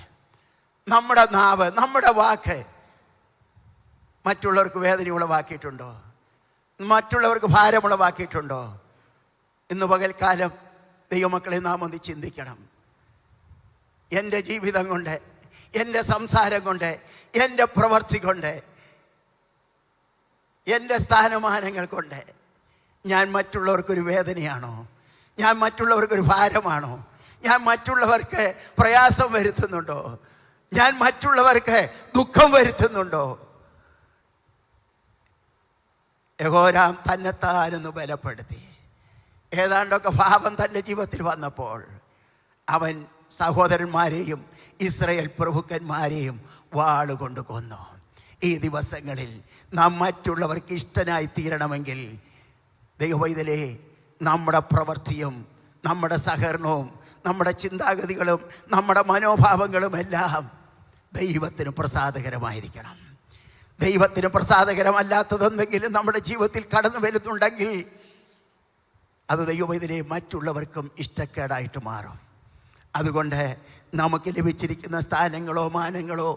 നമ്മുടെ നാവ്, നമ്മുടെ വാക്ക് മറ്റുള്ളവർക്ക് വേദന ഉളവാക്കിയിട്ടുണ്ടോ? മറ്റുള്ളവർക്ക് ഭാരമുളവാക്കിയിട്ടുണ്ടോ? ഇന്ന് പകൽക്കാലം ദൈവമക്കളെ നാം ഒന്ന് ചിന്തിക്കണം. എൻ്റെ ജീവിതം കൊണ്ട്, എൻ്റെ സംസാരം കൊണ്ട്, എൻ്റെ പ്രവൃത്തി കൊണ്ട്, എൻ്റെ സ്ഥാനമാനങ്ങൾ കൊണ്ട് ഞാൻ മറ്റുള്ളവർക്കൊരു വേദനയാണോ? ഞാൻ മറ്റുള്ളവർക്കൊരു ഭാരമാണോ? ഞാൻ മറ്റുള്ളവർക്ക് പ്രയാസം വരുത്തുന്നുണ്ടോ? ഞാൻ മറ്റുള്ളവർക്ക് ദുഃഖം വരുത്തുന്നുണ്ടോ? യഹോരാം തന്നെത്താനൊന്ന് ബലപ്പെടുത്തി. ഏതാണ്ടൊക്കെ ഭാവം തൻ്റെ ജീവിതത്തിൽ വന്നപ്പോൾ അവൻ സഹോദരന്മാരെയും ഇസ്രായേൽ പ്രഭുക്കന്മാരെയും വാളുകൊണ്ട് കൊന്നു. ഈ ദിവസങ്ങളിൽ നാം മറ്റുള്ളവർക്ക് ഇഷ്ടനായി തീരണമെങ്കിൽ ദൈവവൈതലേ, നമ്മുടെ പ്രവൃത്തിയും നമ്മുടെ സഹകരണവും നമ്മുടെ ചിന്താഗതികളും നമ്മുടെ മനോഭാവങ്ങളും എല്ലാം ദൈവത്തിന് പ്രസാദകരമായിരിക്കണം. ദൈവത്തിന് പ്രസാദകരമല്ലാത്തതെന്തെങ്കിലും നമ്മുടെ ജീവിതത്തിൽ കടന്നു വരുന്നുണ്ടെങ്കിൽ അത് ദൈവവൈതലേ മറ്റുള്ളവർക്കും ഇഷ്ടക്കേടായിട്ട് മാറും. അതുകൊണ്ട് നമുക്ക് ലഭിച്ചിരിക്കുന്ന സ്ഥാനങ്ങളോ മാനങ്ങളോ,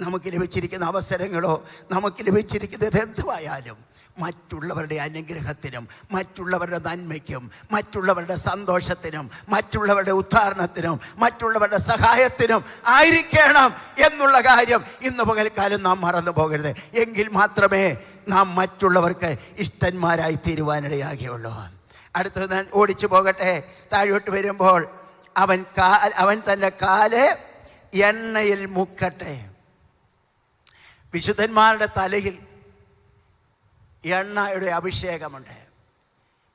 നമുക്ക് ലഭിച്ചിരിക്കുന്ന അവസരങ്ങളോ, നമുക്ക് ലഭിച്ചിരിക്കുന്നത് എന്തുവായാലും മറ്റുള്ളവരുടെ അനുഗ്രഹത്തിനും മറ്റുള്ളവരുടെ നന്മയ്ക്കും മറ്റുള്ളവരുടെ സന്തോഷത്തിനും മറ്റുള്ളവരുടെ ഉദ്ധാരണത്തിനും മറ്റുള്ളവരുടെ സഹായത്തിനും ആയിരിക്കണം എന്നുള്ള കാര്യം ഇന്ന് പകൽക്കാലം നാം മറന്നു പോകരുത്. എങ്കിൽ മാത്രമേ നാം മറ്റുള്ളവർക്ക് ഇഷ്ടന്മാരായി തീരുവാനിടയാകുകയുള്ളൂ. അടുത്തത് ഞാൻ ഓടിച്ചു പോകട്ടെ. താഴോട്ട് വരുമ്പോൾ അവൻ തൻ്റെ കാല് എണ്ണയിൽ മുക്കട്ടെ. വിശുദ്ധന്മാരുടെ തലയിൽ എണ്ണയുടെ അഭിഷേകമുണ്ട്.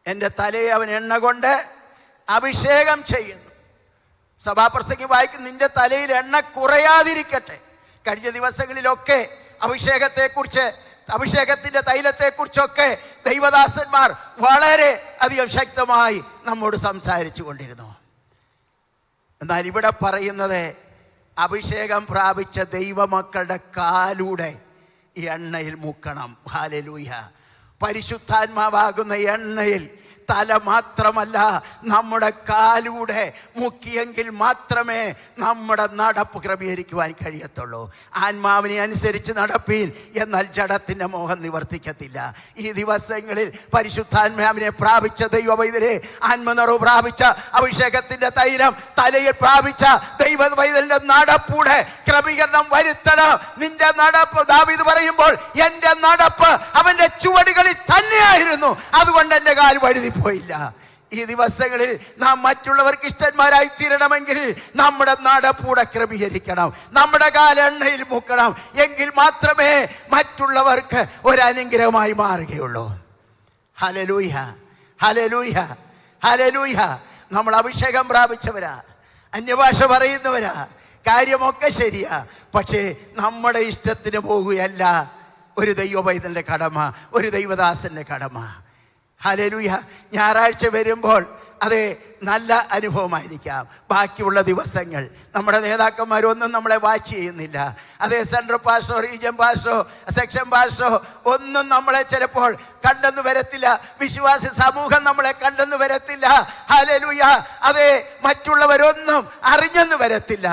എൻ്റെ തലയെ അവൻ എണ്ണ കൊണ്ട് അഭിഷേകം ചെയ്യുന്നു. സഭാപ്രസംഗി വായിക്കും, നിന്റെ തലയിൽ എണ്ണ കുറയാതിരിക്കട്ടെ. കഴിഞ്ഞ ദിവസങ്ങളിലൊക്കെ അഭിഷേകത്തെക്കുറിച്ച്, അഭിഷേകത്തിൻ്റെ തൈലത്തെക്കുറിച്ചൊക്കെ ദൈവദാസന്മാർ വളരെ അധികം ശക്തമായി നമ്മോട് സംസാരിച്ചു കൊണ്ടിരുന്നു. എന്നാൽ ഇവിടെ പറയുന്നത് അഭിഷേകം പ്രാപിച്ച ദൈവമക്കളുടെ കാലൂടെ എണ്ണയിൽ മുക്കണം. ഹല്ലേലൂയ. പരിശുദ്ധാത്മാവാകുന്ന എണ്ണയിൽ തല മാത്രമല്ല നമ്മുടെ കാലൂടെ മുക്കിയെങ്കിൽ മാത്രമേ നമ്മുടെ നടപ്പ് ക്രമീകരിക്കുവാൻ കഴിയത്തുള്ളൂ. ആത്മാവിനെ അനുസരിച്ച് നടപ്പീൻ, എന്നാൽ ജഡത്തിൻ്റെ മോഹം നിവർത്തിക്കത്തില്ല. ഈ ദിവസങ്ങളിൽ പരിശുദ്ധാത്മാവിനെ പ്രാപിച്ച ദൈവവൈതലെ, ആത്മനിറവ് പ്രാപിച്ച അഭിഷേകത്തിൻ്റെ തൈലം തലയിൽ പ്രാപിച്ച ദൈവവൈതലിൻ്റെ നടപ്പൂടെ ക്രമീകരണം വരുത്തണം. നിന്റെ നടപ്പ്, ദാവീദ് പറയുമ്പോൾ എൻ്റെ നടപ്പ് അവൻ്റെ ചുവടുകളിൽ തന്നെയായിരുന്നു, അതുകൊണ്ട് എൻ്റെ കാൽ വഴുതി പോയില്ല. ഈ ദിവസങ്ങളിൽ നാം മറ്റുള്ളവർക്ക് ഇഷ്ടന്മാരായി തീരണമെങ്കിൽ നമ്മുടെ നടപ്പൂടെ ക്രമീകരിക്കണം, നമ്മുടെ കാലെണ്ണയിൽ മുക്കണം. എങ്കിൽ മാത്രമേ മറ്റുള്ളവർക്ക് ഒരനുഗ്രഹമായി മാറുകയുള്ളൂ. ഹല്ലേലൂയ, ഹല്ലേലൂയ, ഹല്ലേലൂയ. നമ്മൾ അഭിഷേകം പ്രാപിച്ചവരാ, അന്യഭാഷ പറയുന്നവരാ, കാര്യമൊക്കെ ശരിയാ. പക്ഷേ നമ്മുടെ ഇഷ്ടത്തിന് പോകുകയല്ല ഒരു ദൈവവൈതലിൻ്റെ കടമ, ഒരു ദൈവദാസൻ്റെ കടമ. ഹല്ലേലൂയ. ഞായറാഴ്ച വരുമ്പോൾ അതെ നല്ല അനുഭവമായിരിക്കാം. ബാക്കിയുള്ള ദിവസങ്ങൾ നമ്മുടെ നേതാക്കന്മാരൊന്നും നമ്മളെ വാച്ച് ചെയ്യുന്നില്ല. അതേ സെൻട്രൽ പാസ്റ്ററോ റീജിയൻ പാസ്റ്ററോ സെക്ഷൻ പാസ്റ്ററോ ഒന്നും നമ്മളെ ചിലപ്പോൾ കണ്ടെന്ന് വരത്തില്ല. വിശ്വാസി സമൂഹം നമ്മളെ കണ്ടെന്ന് വരത്തില്ല. ഹല്ലേലൂയ. അതേ മറ്റുള്ളവരൊന്നും അറിഞ്ഞെന്ന് വരത്തില്ല.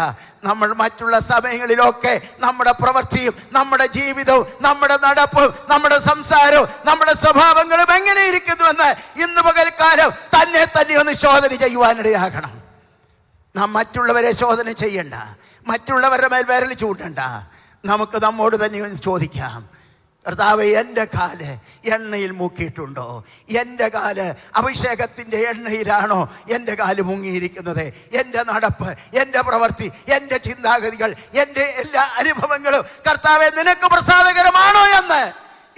നമ്മൾ മറ്റുള്ള സമയങ്ങളിലൊക്കെ നമ്മുടെ പ്രവൃത്തിയും നമ്മുടെ ജീവിതവും നമ്മുടെ നടപ്പും നമ്മുടെ സംസാരവും നമ്മുടെ സ്വഭാവങ്ങളും എങ്ങനെ ഇരിക്കുന്നുവെന്ന് ഇന്ന് പകൽക്കാലം തന്നെ ഒന്ന് ശോധന ചെയ്യുവാനിടയാകണം. നാം മറ്റുള്ളവരെ ശോധന ചെയ്യണ്ട, മറ്റുള്ളവരുടെ മേൽ വിരൽ ചൂണ്ടണ്ട. നമുക്ക് നമ്മോട് തന്നെ ഒന്ന് ചോദിക്കാം, കർത്താവേ, എൻ്റെ കാല് എണ്ണയിൽ മുക്കിയിട്ടുണ്ടോ? എൻ്റെ കാല് അഭിഷേകത്തിൻ്റെ എണ്ണയിലാണോ എൻ്റെ കാല് മുങ്ങിയിരിക്കുന്നത്? എൻ്റെ നടപ്പ്, എൻ്റെ പ്രവൃത്തി, എൻ്റെ ചിന്താഗതികൾ, എൻ്റെ എല്ലാ അനുഭവങ്ങളും കർത്താവേ നിനക്ക് പ്രസാദകരമാണോ എന്ന്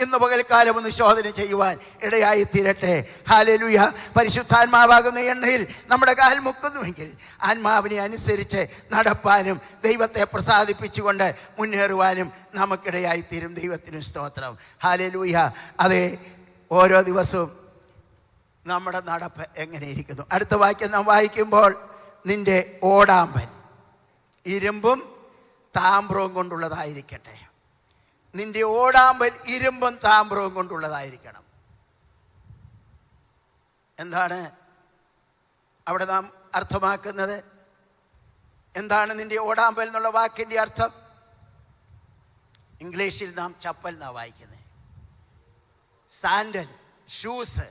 ഇന്ന് പകൽക്കാലം ഒന്ന് ശോധന ചെയ്യുവാൻ ഇടയായി തീരട്ടെ. ഹല്ലേലൂയ. പരിശുദ്ധാത്മാവാകുന്ന എണ്ണയിൽ നമ്മുടെ കാൽ മുക്കുന്നുവെങ്കിൽ ആത്മാവിനെ അനുസരിച്ച് നടപ്പാനും ദൈവത്തെ പ്രസാദിപ്പിച്ചുകൊണ്ട് മുന്നേറുവാനും നമുക്കിടയായി തീരും. ദൈവത്തിന് സ്തോത്രം. ഹല്ലേലൂയ. അതെ, ഓരോ ദിവസവും നമ്മുടെ നടപ്പ് എങ്ങനെ ഇരിക്കുന്നു? അടുത്ത വാക്യം നാം വായിക്കുമ്പോൾ, നിന്റെ ഓടാമ്പൽ ഇരുമ്പും താമ്രവും കൊണ്ടുള്ളതായിരിക്കട്ടെ. നിന്റെ ഓടാമ്പൽ ഇരുമ്പും താമ്രവും കൊണ്ടുള്ളതായിരിക്കണം. എന്താണ് അവിടെ നാം അർത്ഥമാക്കുന്നത്? എന്താണ് നിന്റെ ഓടാമ്പൽ എന്നുള്ള വാക്കിൻ്റെ അർത്ഥം? ഇംഗ്ലീഷിൽ നാം ചപ്പൽ എന്നാണ് വായിക്കുന്നത്. സാൻഡൽ, ഷൂസ്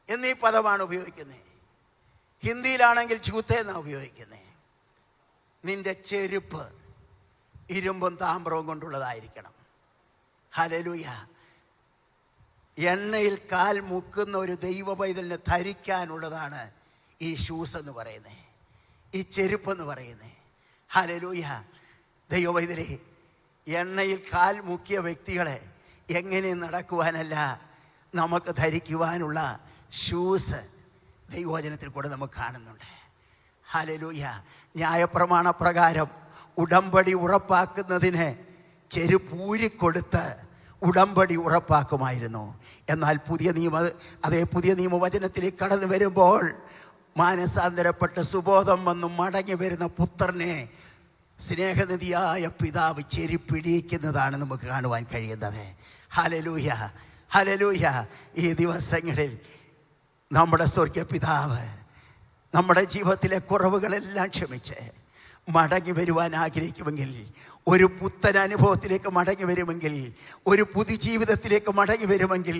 എന്നീ പദമാണ് ഉപയോഗിക്കുന്നത്. ഹിന്ദിയിലാണെങ്കിൽ ജൂത്തെ എന്നാണ് ഉപയോഗിക്കുന്നത്. നിന്റെ ചെരുപ്പ് ഇരുമ്പും താമ്രവും കൊണ്ടുള്ളതായിരിക്കണം. ഹല്ലേലൂയ. എണ്ണയിൽ കാൽ മുക്കുന്ന ഒരു ദൈവ പൈതലിനെ ധരിക്കാനുള്ളതാണ് ഈ ഷൂസ് എന്ന് പറയുന്നത്, ഈ ചെരുപ്പ് എന്ന് പറയുന്നത്. ഹല്ലേലൂയ. ദൈവ പൈതലേ, എണ്ണയിൽ കാൽ മുക്കിയ വ്യക്തികളെ എങ്ങനെ നടക്കുവാനല്ല, നമുക്ക് ധരിക്കുവാനുള്ള ഷൂസ് ദൈവവചനത്തിൽ കൂടെ നമുക്ക് കാണുന്നുണ്ട്. ഹല്ലേലൂയ. ന്യായപ്രമാണ പ്രകാരം ഉടമ്പടി ഉറപ്പാക്കുന്നതിന് ചെരുപ്പൂരിക്കൊടുത്ത് ഉടമ്പടി ഉറപ്പാക്കുമായിരുന്നു. എന്നാൽ പുതിയ നിയമവചനത്തിലേക്ക് കടന്നു വരുമ്പോൾ മാനസാന്തരപ്പെട്ട് സുബോധം വന്നു മടങ്ങി വരുന്ന പുത്രനെ സ്നേഹനിധിയായ പിതാവ് ചെരുപ്പിടിയിക്കുന്നതാണ് നമുക്ക് കാണുവാൻ കഴിയുന്നത്. Hallelujah, hallelujah. ഈ ദിവസങ്ങളിൽ നമ്മുടെ സ്വർഗ്ഗ പിതാവ് നമ്മുടെ ജീവിതത്തിലെ കുറവുകളെല്ലാം ക്ഷമിച്ച് മടങ്ങി വരുവാൻ ആഗ്രഹിക്കുമെങ്കിൽ, ഒരു പുത്തൻ അനുഭവത്തിലേക്ക് മടങ്ങി വരുമെങ്കിൽ, ഒരു പുതു ജീവിതത്തിലേക്ക് മടങ്ങി വരുമെങ്കിൽ,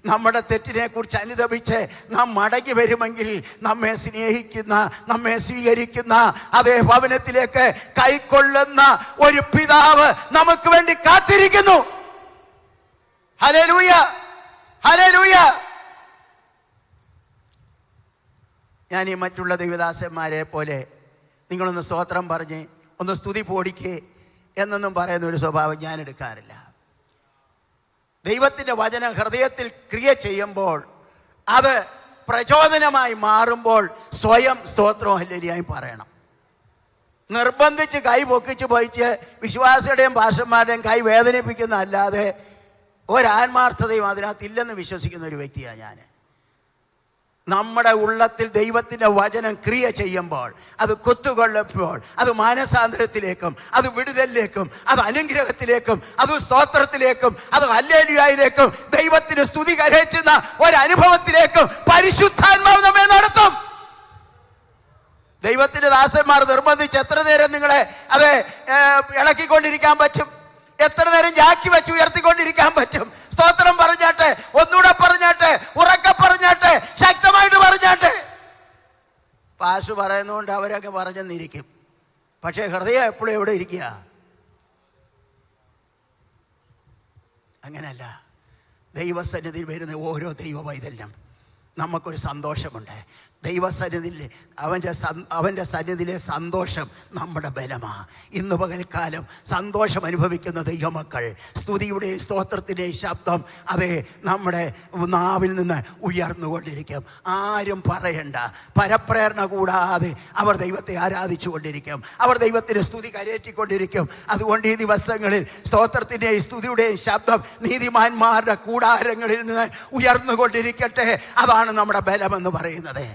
നമ്മുടെ തെറ്റിനെ കുറിച്ച് അനുതപിച്ച് നാം മടങ്ങി വരുമെങ്കിൽ, നമ്മെ സ്നേഹിക്കുന്ന, നമ്മെ സ്വീകരിക്കുന്ന അതേ ഭവനത്തിലേക്ക് കൈക്കൊള്ളുന്ന ഒരു പിതാവ് നമുക്ക് വേണ്ടി കാത്തിരിക്കുന്നു. Hallelujah, hallelujah. ഞാൻ ഈ മറ്റുള്ള ദൈവദാസന്മാരെ പോലെ നിങ്ങളൊന്ന് സ്തോത്രം പറഞ്ഞ് ഒന്ന് സ്തുതി പോടിക്കേ എന്നൊന്നും പറയുന്ന ഒരു സ്വഭാവം ഞാൻ എടുക്കാറില്ല. ദൈവത്തിൻ്റെ വചനം ഹൃദയത്തിൽ ക്രിയ ചെയ്യുമ്പോൾ, അത് പ്രചോദനമായി മാറുമ്പോൾ സ്വയം സ്തോത്രവും ഹല്ലേലൂയയും പറയണം. നിർബന്ധിച്ച് കൈ പൊക്കിച്ച് പോയിച്ച് വിശ്വാസിയുടെയും പാസ്റ്റർമാരുടെയും കൈ വേദനിപ്പിക്കുന്ന അല്ലാതെ ഒരാത്മാർത്ഥതയും അതിനകത്തില്ലെന്ന് വിശ്വസിക്കുന്ന ഒരു വ്യക്തിയാണ് ഞാൻ. നമ്മുടെ ഉള്ളത്തിൽ ദൈവത്തിൻ്റെ വചനം ക്രിയ ചെയ്യുമ്പോൾ, അത് കൊത്തുകൊള്ളുമ്പോൾ, അത് മാനസാന്തരത്തിലേക്കും, അത് വിടുതലിലേക്കും, അത് അനുഗ്രഹത്തിലേക്കും, അത് സ്തോത്രത്തിലേക്കും, അത് ഹല്ലേലൂയയിലേക്കും, ദൈവത്തിന് സ്തുതി കരേറ്റുന്ന ഒരനുഭവത്തിലേക്കും പരിശുദ്ധാത്മാവ് നമ്മെ നടത്തും. ദൈവത്തിൻ്റെ ദാസന്മാർ നിർബന്ധിച്ച് എത്ര നേരം നിങ്ങളെ അത് ഇളക്കിക്കൊണ്ടിരിക്കാൻ പറ്റും? എത്ര നേരം ജാക്കി വെച്ച് ഉയർത്തിക്കൊണ്ടിരിക്കാൻ പറ്റും? സ്തോത്രം പറഞ്ഞാട്ടെ, ഒന്നുകൂടെ പറഞ്ഞാട്ടെ, ഉറക്കെ പറഞ്ഞാട്ടെ, ശക്തമായിട്ട് പറഞ്ഞാട്ടെ. പാഷ് പറയുന്നതുകൊണ്ട് അവരൊക്കെ പറഞ്ഞെന്നിരിക്കും, പക്ഷേ ഹൃദയം എപ്പോഴും എവിടെ ഇരിക്കുക? അങ്ങനല്ല. ദൈവസന്നിധിയിൽ വരുന്ന ഓരോ ദൈവ പൈതലിനും നമുക്കൊരു സന്തോഷമുണ്ട്. ദൈവസന്നിധിയിൽ അവൻ്റെ സന്നിധിയിലെ സന്തോഷം നമ്മുടെ ബലമാണ്. ഇന്ന് പകൽക്കാലം സന്തോഷം അനുഭവിക്കുന്ന ദൈവമക്കൾ, സ്തുതിയുടെയും സ്തോത്രത്തിൻ്റെയും ശബ്ദം അതേ നമ്മുടെ നാവിൽ നിന്ന് ഉയർന്നുകൊണ്ടിരിക്കും. ആരും പറയണ്ട, പരപ്രേരണ കൂടാതെ അവർ ദൈവത്തെ ആരാധിച്ചു കൊണ്ടിരിക്കും, അവർ ദൈവത്തിന് സ്തുതി കരേറ്റിക്കൊണ്ടിരിക്കും. അതുകൊണ്ട് ഈ ദിവസങ്ങളിൽ സ്തോത്രത്തിൻ്റെയും സ്തുതിയുടെയും ശബ്ദം നീതിമാന്മാരുടെ കൂടാരങ്ങളിൽ നിന്ന് ഉയർന്നുകൊണ്ടിരിക്കട്ടെ. അതാണ് നമ്മുടെ ബലമെന്ന് പറയുന്നത്.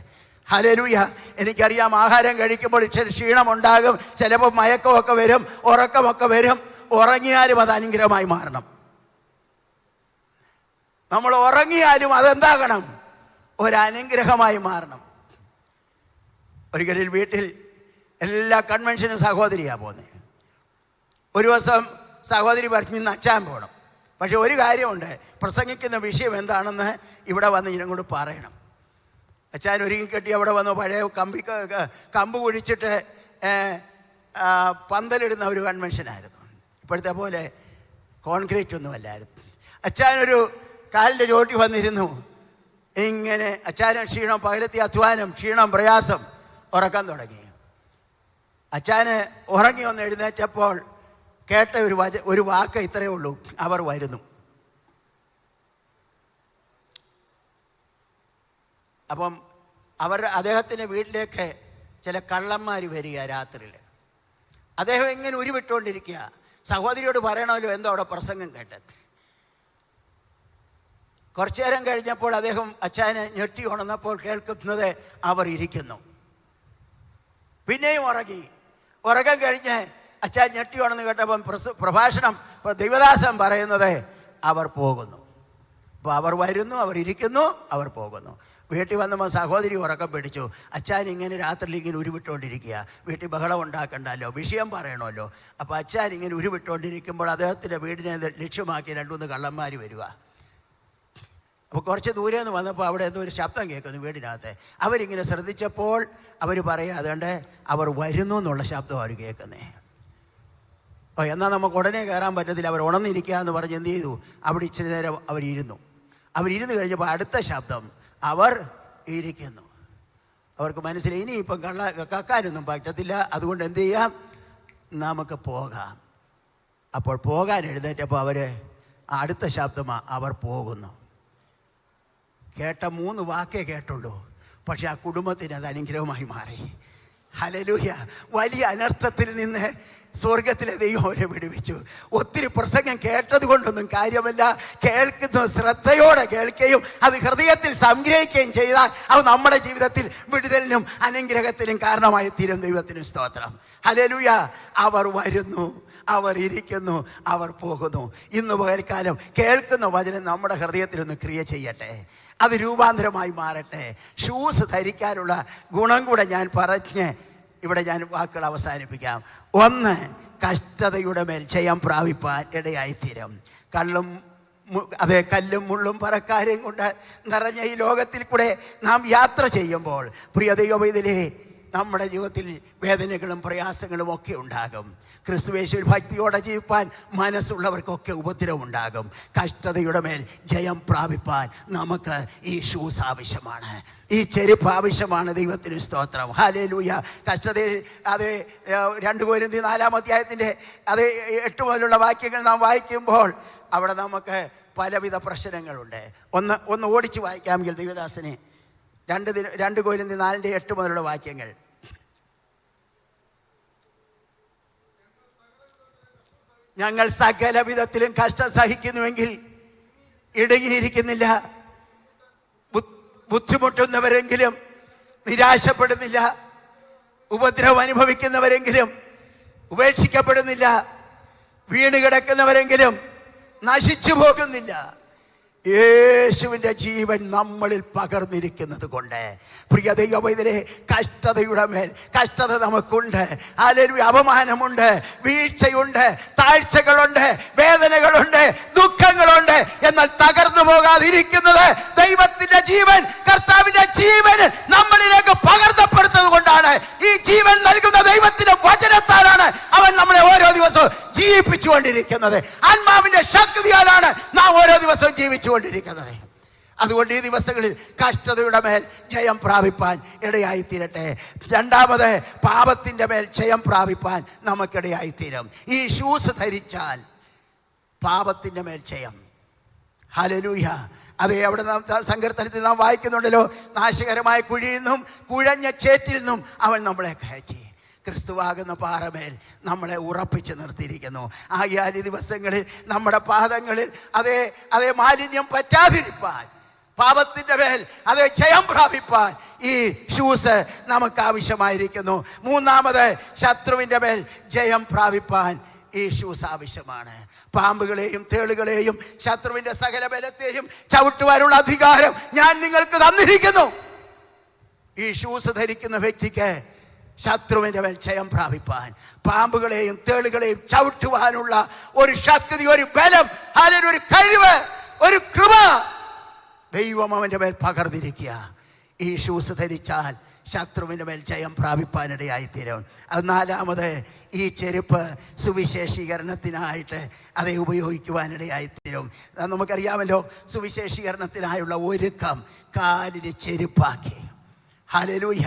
ഹല്ലേലൂയ. എനിക്കറിയാം, ആഹാരം കഴിക്കുമ്പോൾ ഇച്ചിരി ക്ഷീണമുണ്ടാകും, ചിലപ്പോൾ മയക്കമൊക്കെ വരും, ഉറക്കമൊക്കെ വരും. ഉറങ്ങിയാലും അത് അനുഗ്രഹമായി മാറണം. നമ്മൾ ഉറങ്ങിയാലും അതെന്താകണം? ഒരനുഗ്രഹമായി മാറണം. ഒരിക്കലും വീട്ടിൽ എല്ലാ കൺവെൻഷനും സഹോദരിയാണ് പോകുന്നത്. ഒരു ദിവസം സഹോദരി പറഞ്ഞു ഇന്ന് അച്ചാൻ പോകണം. പക്ഷെ ഒരു കാര്യമുണ്ട്, പ്രസംഗിക്കുന്ന വിഷയം എന്താണെന്ന് ഇവിടെ വന്ന് ഇതിനോട് പറയണം. അച്ചാൻ ഒരുങ്ങി കെട്ടി അവിടെ വന്ന് പഴയ കമ്പ് കുഴിച്ചിട്ട് പന്തലിടുന്ന ഒരു കൺവെൻഷനായിരുന്നു. ഇപ്പോഴത്തെ പോലെ കോൺക്രീറ്റ് ഒന്നും അല്ലായിരുന്നു. അച്ചാനൊരു കാലിൻ്റെ ചോട്ടി വന്നിരുന്നു. ഇങ്ങനെ അച്ചാന് ക്ഷീണം, പകലത്തെ അധ്വാനം, ക്ഷീണം, പ്രയാസം, ഉറക്കാൻ തുടങ്ങി. അച്ചാന് ഉറങ്ങി വന്ന് എഴുന്നേറ്റപ്പോൾ കേട്ട ഒരു വാക്ക് ഇത്രയേ ഉള്ളൂ: അവർ വരുന്നു. അപ്പം അദ്ദേഹത്തിൻ്റെ വീട്ടിലേക്ക് ചില കള്ളന്മാർ വരിക രാത്രിയിൽ. അദ്ദേഹം ഇങ്ങനെ ഉരുവിട്ടുകൊണ്ടിരിക്കുക. സഹോദരിയോട് പറയണമല്ലോ എന്തോ അവിടെ പ്രസംഗം കേട്ടത്. കുറച്ചു നേരം കഴിഞ്ഞപ്പോൾ അദ്ദേഹം അച്ചാനെ ഞെട്ടി ഉണർന്നപ്പോൾ കേൾക്കുന്നത് അവർ ഇരിക്കുന്നു. പിന്നെയും ഉറക്കം കഴിഞ്ഞ് അച്ചാൻ ഞെട്ടി ഉണർന്ന് കേട്ടപ്പം പ്രഭാഷണം ദൈവദാസൻ പറയുന്നത് അവർ പോകുന്നു. അപ്പോൾ അവർ വരുന്നു, അവർ ഇരിക്കുന്നു, അവർ പോകുന്നു. വീട്ടിൽ വന്നപ്പോൾ സഹോദരി ഉറക്കം പിടിച്ചു. അച്ഛൻ ഇങ്ങനെ രാത്രിയിൽ ഇങ്ങനെ ഉരുവിട്ടുകൊണ്ടിരിക്കുക. വീട്ടിൽ ബഹളം ഉണ്ടാക്കണ്ടല്ലോ, വിഷയം പറയണമല്ലോ. അപ്പോൾ അച്ഛൻ ഇങ്ങനെ ഉരുവിട്ടുകൊണ്ടിരിക്കുമ്പോൾ അദ്ദേഹത്തിൻ്റെ വീടിനെ ലക്ഷ്യമാക്കി 2-3 കള്ളന്മാർ വരിക. അപ്പോൾ കുറച്ച് ദൂരെ നിന്ന് വന്നപ്പോൾ അവിടെ എന്തോ ഒരു ശബ്ദം കേൾക്കുന്നു വീടിനകത്ത്. അവരിങ്ങനെ ശ്രദ്ധിച്ചപ്പോൾ അവർ പറയുക, അതുകൊണ്ട് അവർ വരുന്നു എന്നുള്ള ശബ്ദം അവർ കേൾക്കുന്നേ. എന്നാൽ നമുക്ക് ഉടനെ കയറാൻ പറ്റത്തില്ല. അവർ ഉണർന്നിരിക്കുക എന്ന് പറഞ്ഞ് എന്ത് ചെയ്തു, അവിടെ ഇച്ചിരി നേരം അവരിരുന്ന് കഴിഞ്ഞപ്പോൾ അടുത്ത ശബ്ദം, അവർ ഇരിക്കുന്നു. അവർക്ക് മനസ്സിലായി ഇനിയിപ്പം കക്കാനൊന്നും പറ്റത്തില്ല, അതുകൊണ്ട് എന്ത് ചെയ്യാം, നമുക്ക് പോകാം. അപ്പോൾ പോകാൻ എഴുന്നേറ്റപ്പോൾ അവർ അടുത്ത ശബ്ദമാണ്, അവർ പോകുന്നു. കേട്ട 3 വാക്കേ കേട്ടുള്ളൂ, പക്ഷെ ആ കുടുംബത്തിന് അത് അനുഗ്രഹമായി മാറി. ഹല്ലേലൂയ. വലിയ അനർത്ഥത്തിൽ നിന്ന് സ്വർഗത്തിലെ ദൈവം അവരെ വിടുവിച്ചു. ഒത്തിരി പ്രസംഗം കേട്ടത് കൊണ്ടൊന്നും കാര്യമല്ല, കേൾക്കുന്ന ശ്രദ്ധയോടെ കേൾക്കുകയും അത് ഹൃദയത്തിൽ സംഗ്രഹിക്കുകയും ചെയ്താൽ അത് നമ്മുടെ ജീവിതത്തിൽ വിടുതലിനും അനുഗ്രഹത്തിനും കാരണമായി തീരും. ദൈവത്തിന് സ്തോത്രം. ഹല്ലേലൂയ. അവർ വരുന്നു, അവർ ഇരിക്കുന്നു, അവർ പോകുന്നു. ഇന്ന് പകൽക്കാലം കേൾക്കുന്ന വചനം നമ്മുടെ ഹൃദയത്തിലൊന്ന് ക്രിയ ചെയ്യട്ടെ, അത് രൂപാന്തരമായി മാറട്ടെ. ഷൂസ് ധരിക്കാനുള്ള ഗുണം കൂടെ ഞാൻ പറഞ്ഞ് ഇവിടെ ഞാൻ വാക്കുകൾ അവസാനിപ്പിക്കാം. 1, കഷ്ടതയുടെ മേൽ ജയം പ്രാപിപ്പാൻ ഇടയായിത്തീരും. കല്ലും മുള്ളും പറക്കാരെയും കൊണ്ട് നിറഞ്ഞ ഈ ലോകത്തിൽ കൂടെ നാം യാത്ര ചെയ്യുമ്പോൾ പ്രിയ ദൈവമൈതലേ, നമ്മുടെ ജീവിതത്തിൽ വേദനകളും പ്രയാസങ്ങളും ഒക്കെ ഉണ്ടാകും. ക്രിസ്തുയേശുവിൽ ഭക്തിയോടെ ജീവിപ്പാൻ മനസ്സുള്ളവർക്കൊക്കെ ഉപദ്രവം ഉണ്ടാകും. കഷ്ടതയുടെ മേൽ ജയം പ്രാപിപ്പാൻ നമുക്ക് ഈ ഷൂസ് ആവശ്യമാണ്, ഈ ചെരുപ്പ് ആവശ്യമാണ്. ദൈവത്തിന് സ്തോത്രം. ഹല്ലേലൂയ. കഷ്ടതയിൽ അത് 2 കൊരിന്ത്യർ 4-ാം അധ്യായത്തിൻ്റെ അത് 8 മുതലുള്ള വാക്യങ്ങൾ നാം വായിക്കുമ്പോൾ അവിടെ നമുക്ക് പലവിധ പ്രശ്നങ്ങളുണ്ട്. ഒന്ന് ഓടിച്ച് വായിക്കാമെങ്കിൽ ദൈവദാസനെ 2 കൊരിന്ത്യർ 4-ന്റെ 8 മുതലുള്ള വാക്യങ്ങൾ. ഞങ്ങൾ സകല വിധത്തിലും കഷ്ടം സഹിക്കുന്നുവെങ്കിൽ ഇടുങ്ങിയിരിക്കുന്നില്ല, ബുദ്ധിമുട്ടുന്നവരെങ്കിലും നിരാശപ്പെടുന്നില്ല, ഉപദ്രവം അനുഭവിക്കുന്നവരെങ്കിലും ഉപേക്ഷിക്കപ്പെടുന്നില്ല, വീണ് കിടക്കുന്നവരെങ്കിലും നശിച്ചു പോകുന്നില്ല. യേശുവിൻ്റെ ജീവൻ നമ്മളിൽ പകർന്നിരിക്കുന്നത് കൊണ്ട് പ്രിയ ദൈവമൈതലേ, കഷ്ടതയുടെ മേൽ കഷ്ടത നമുക്കുണ്ട്. ഹല്ലേലൂയ. അപമാനമുണ്ട്, വീഴ്ചയുണ്ട്, താഴ്ചകളുണ്ട്, വേദനകളുണ്ട്, ദുഃഖങ്ങളുണ്ട്. എന്നാൽ തകർന്നു പോകാതിരിക്കുന്നത് ദൈവത്തിൻ്റെ ജീവൻ, കർത്താവിൻ്റെ ജീവൻ നമ്മളിലേക്ക് പകർത്തപ്പെടുന്നത് കൊണ്ടാണ്. ഈ ജീവൻ നൽകുന്ന ദൈവത്തിന്റെ വചനത്താലാണ് അവൻ നമ്മളെ ഓരോ ദിവസവും ജീവിപ്പിച്ചുകൊണ്ടിരിക്കുന്നത്. ആത്മാവിന്റെ ശക്തിയാലാണ് നാം ഓരോ ദിവസവും ജീവിച്ചുകൊണ്ടിരിക്കുന്നത്. അതുകൊണ്ട് ഈ ദിവസങ്ങളിൽ കഷ്ടതയുടെ മേൽ ജയം പ്രാപിപ്പാൻ ഇടയായിത്തീരട്ടെ. 2, പാപത്തിൻ്റെ മേൽ ജയം പ്രാപിപ്പാൻ നമുക്കിടയായിത്തീരും. ഈ ഷൂസ് ധരിച്ചാൽ പാപത്തിൻ്റെ മേൽ ജയം. ഹല്ലേലൂയ. അതേ, അവിടെ നാം സങ്കീർത്തനത്തിൽ നാം വായിക്കുന്നുണ്ടല്ലോ, നാശകരമായ കുഴിയിൽ നിന്നും കുഴഞ്ഞ ചേറ്റിൽ നിന്നും അവൻ നമ്മളെ കയറ്റി. ക്രിസ്തുവാകുന്ന പാറമേൽ നമ്മളെ ഉറപ്പിച്ച് നിർത്തിയിരിക്കുന്നു. ആകയാൽ ഈ ദിവസങ്ങളിൽ നമ്മുടെ പാദങ്ങളിൽ അതേ മാലിന്യം പറ്റാതിരിപ്പാൻ, പാപത്തിൻ്റെ മേൽ അതേ ജയം പ്രാപിപ്പാൻ ഈ ഷൂസ് നമുക്ക് ആവശ്യമായിരിക്കുന്നു. 3, ശത്രുവിൻ്റെ മേൽ ജയം പ്രാപിപ്പാൻ ഈ ഷൂസ് ആവശ്യമാണ്. പാമ്പുകളെയും തേളുകളെയും ശത്രുവിൻ്റെ സകല ബലത്തെയും ചവിട്ടുവാനുള്ള അധികാരം ഞാൻ നിങ്ങൾക്ക് തന്നിരിക്കുന്നു. ഈ ഷൂസ് ധരിക്കുന്ന വ്യക്തിക്ക് ശത്രുവിൻ്റെ മേൽ ജയം പ്രാപിപ്പാൻ, പാമ്പുകളെയും തേളുകളെയും ചവിട്ടുവാനുള്ള ഒരു ശക്തി, ഒരു ബലം, അതിന് ഒരു കഴിവ്, ഒരു കൃപ ദൈവം അവൻ്റെ മേൽ പകർന്നിരിക്കുക. ഈ ഷൂസ് ധരിച്ചാൽ ശത്രുവിൻ്റെ മേൽ ജയം പ്രാപിപ്പാനിടയായിത്തീരും. അത് 4, ഈ ചെരുപ്പ് സുവിശേഷീകരണത്തിനായിട്ട് അതേ ഉപയോഗിക്കുവാനിടയായിത്തീരും. നമുക്കറിയാമല്ലോ, സുവിശേഷീകരണത്തിനായുള്ള ഒരുക്കം കാലിന് ചെരുപ്പാക്കി. ഹല്ലേലൂയ.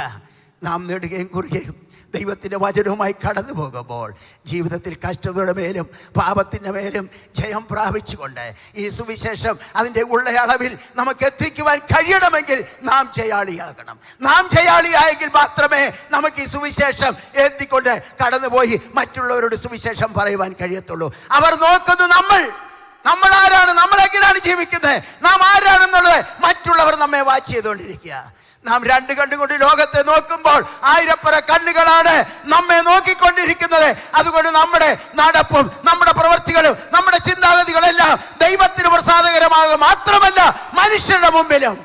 നാം നെടുകയും കുറുകയും ദൈവത്തിൻ്റെ വചനവുമായി കടന്നു പോകുമ്പോൾ ജീവിതത്തിൽ കഷ്ടതയുടെ മേലും പാപത്തിൻ്റെ മേലും ജയം പ്രാപിച്ചുകൊണ്ട് ഈ സുവിശേഷം അതിൻ്റെ ഉള്ള അളവിൽ നമുക്ക് എത്തിക്കുവാൻ കഴിയണമെങ്കിൽ നാം ജയാളിയാകണം. നാം ജയാളിയായെങ്കിൽ മാത്രമേ നമുക്ക് ഈ സുവിശേഷം എത്തിക്കൊണ്ട് കടന്നുപോയി മറ്റുള്ളവരോട് സുവിശേഷം പറയുവാൻ കഴിയത്തുള്ളൂ. അവർ നോക്കുന്നു നമ്മൾ ആരാണ്, നമ്മളെങ്ങനെയാണ് ജീവിക്കുന്നത്, നാം ആരാണെന്നുള്ളത് മറ്റുള്ളവർ നമ്മെ വാച്ച് ചെയ്തുകൊണ്ടിരിക്കുക. നാം 2 കണ്ണുകൊണ്ട് ലോകത്തെ നോക്കുമ്പോൾ 1000 കണ്ണുകളാണ് നമ്മെ നോക്കിക്കൊണ്ടിരിക്കുന്നത്. അതുകൊണ്ട് നമ്മുടെ നടപ്പും നമ്മുടെ പ്രവൃത്തികളും നമ്മുടെ ചിന്താഗതികളെല്ലാം ദൈവത്തിന് പ്രസാദകരമാകുക മാത്രമല്ല മനുഷ്യരുടെ മുമ്പിലും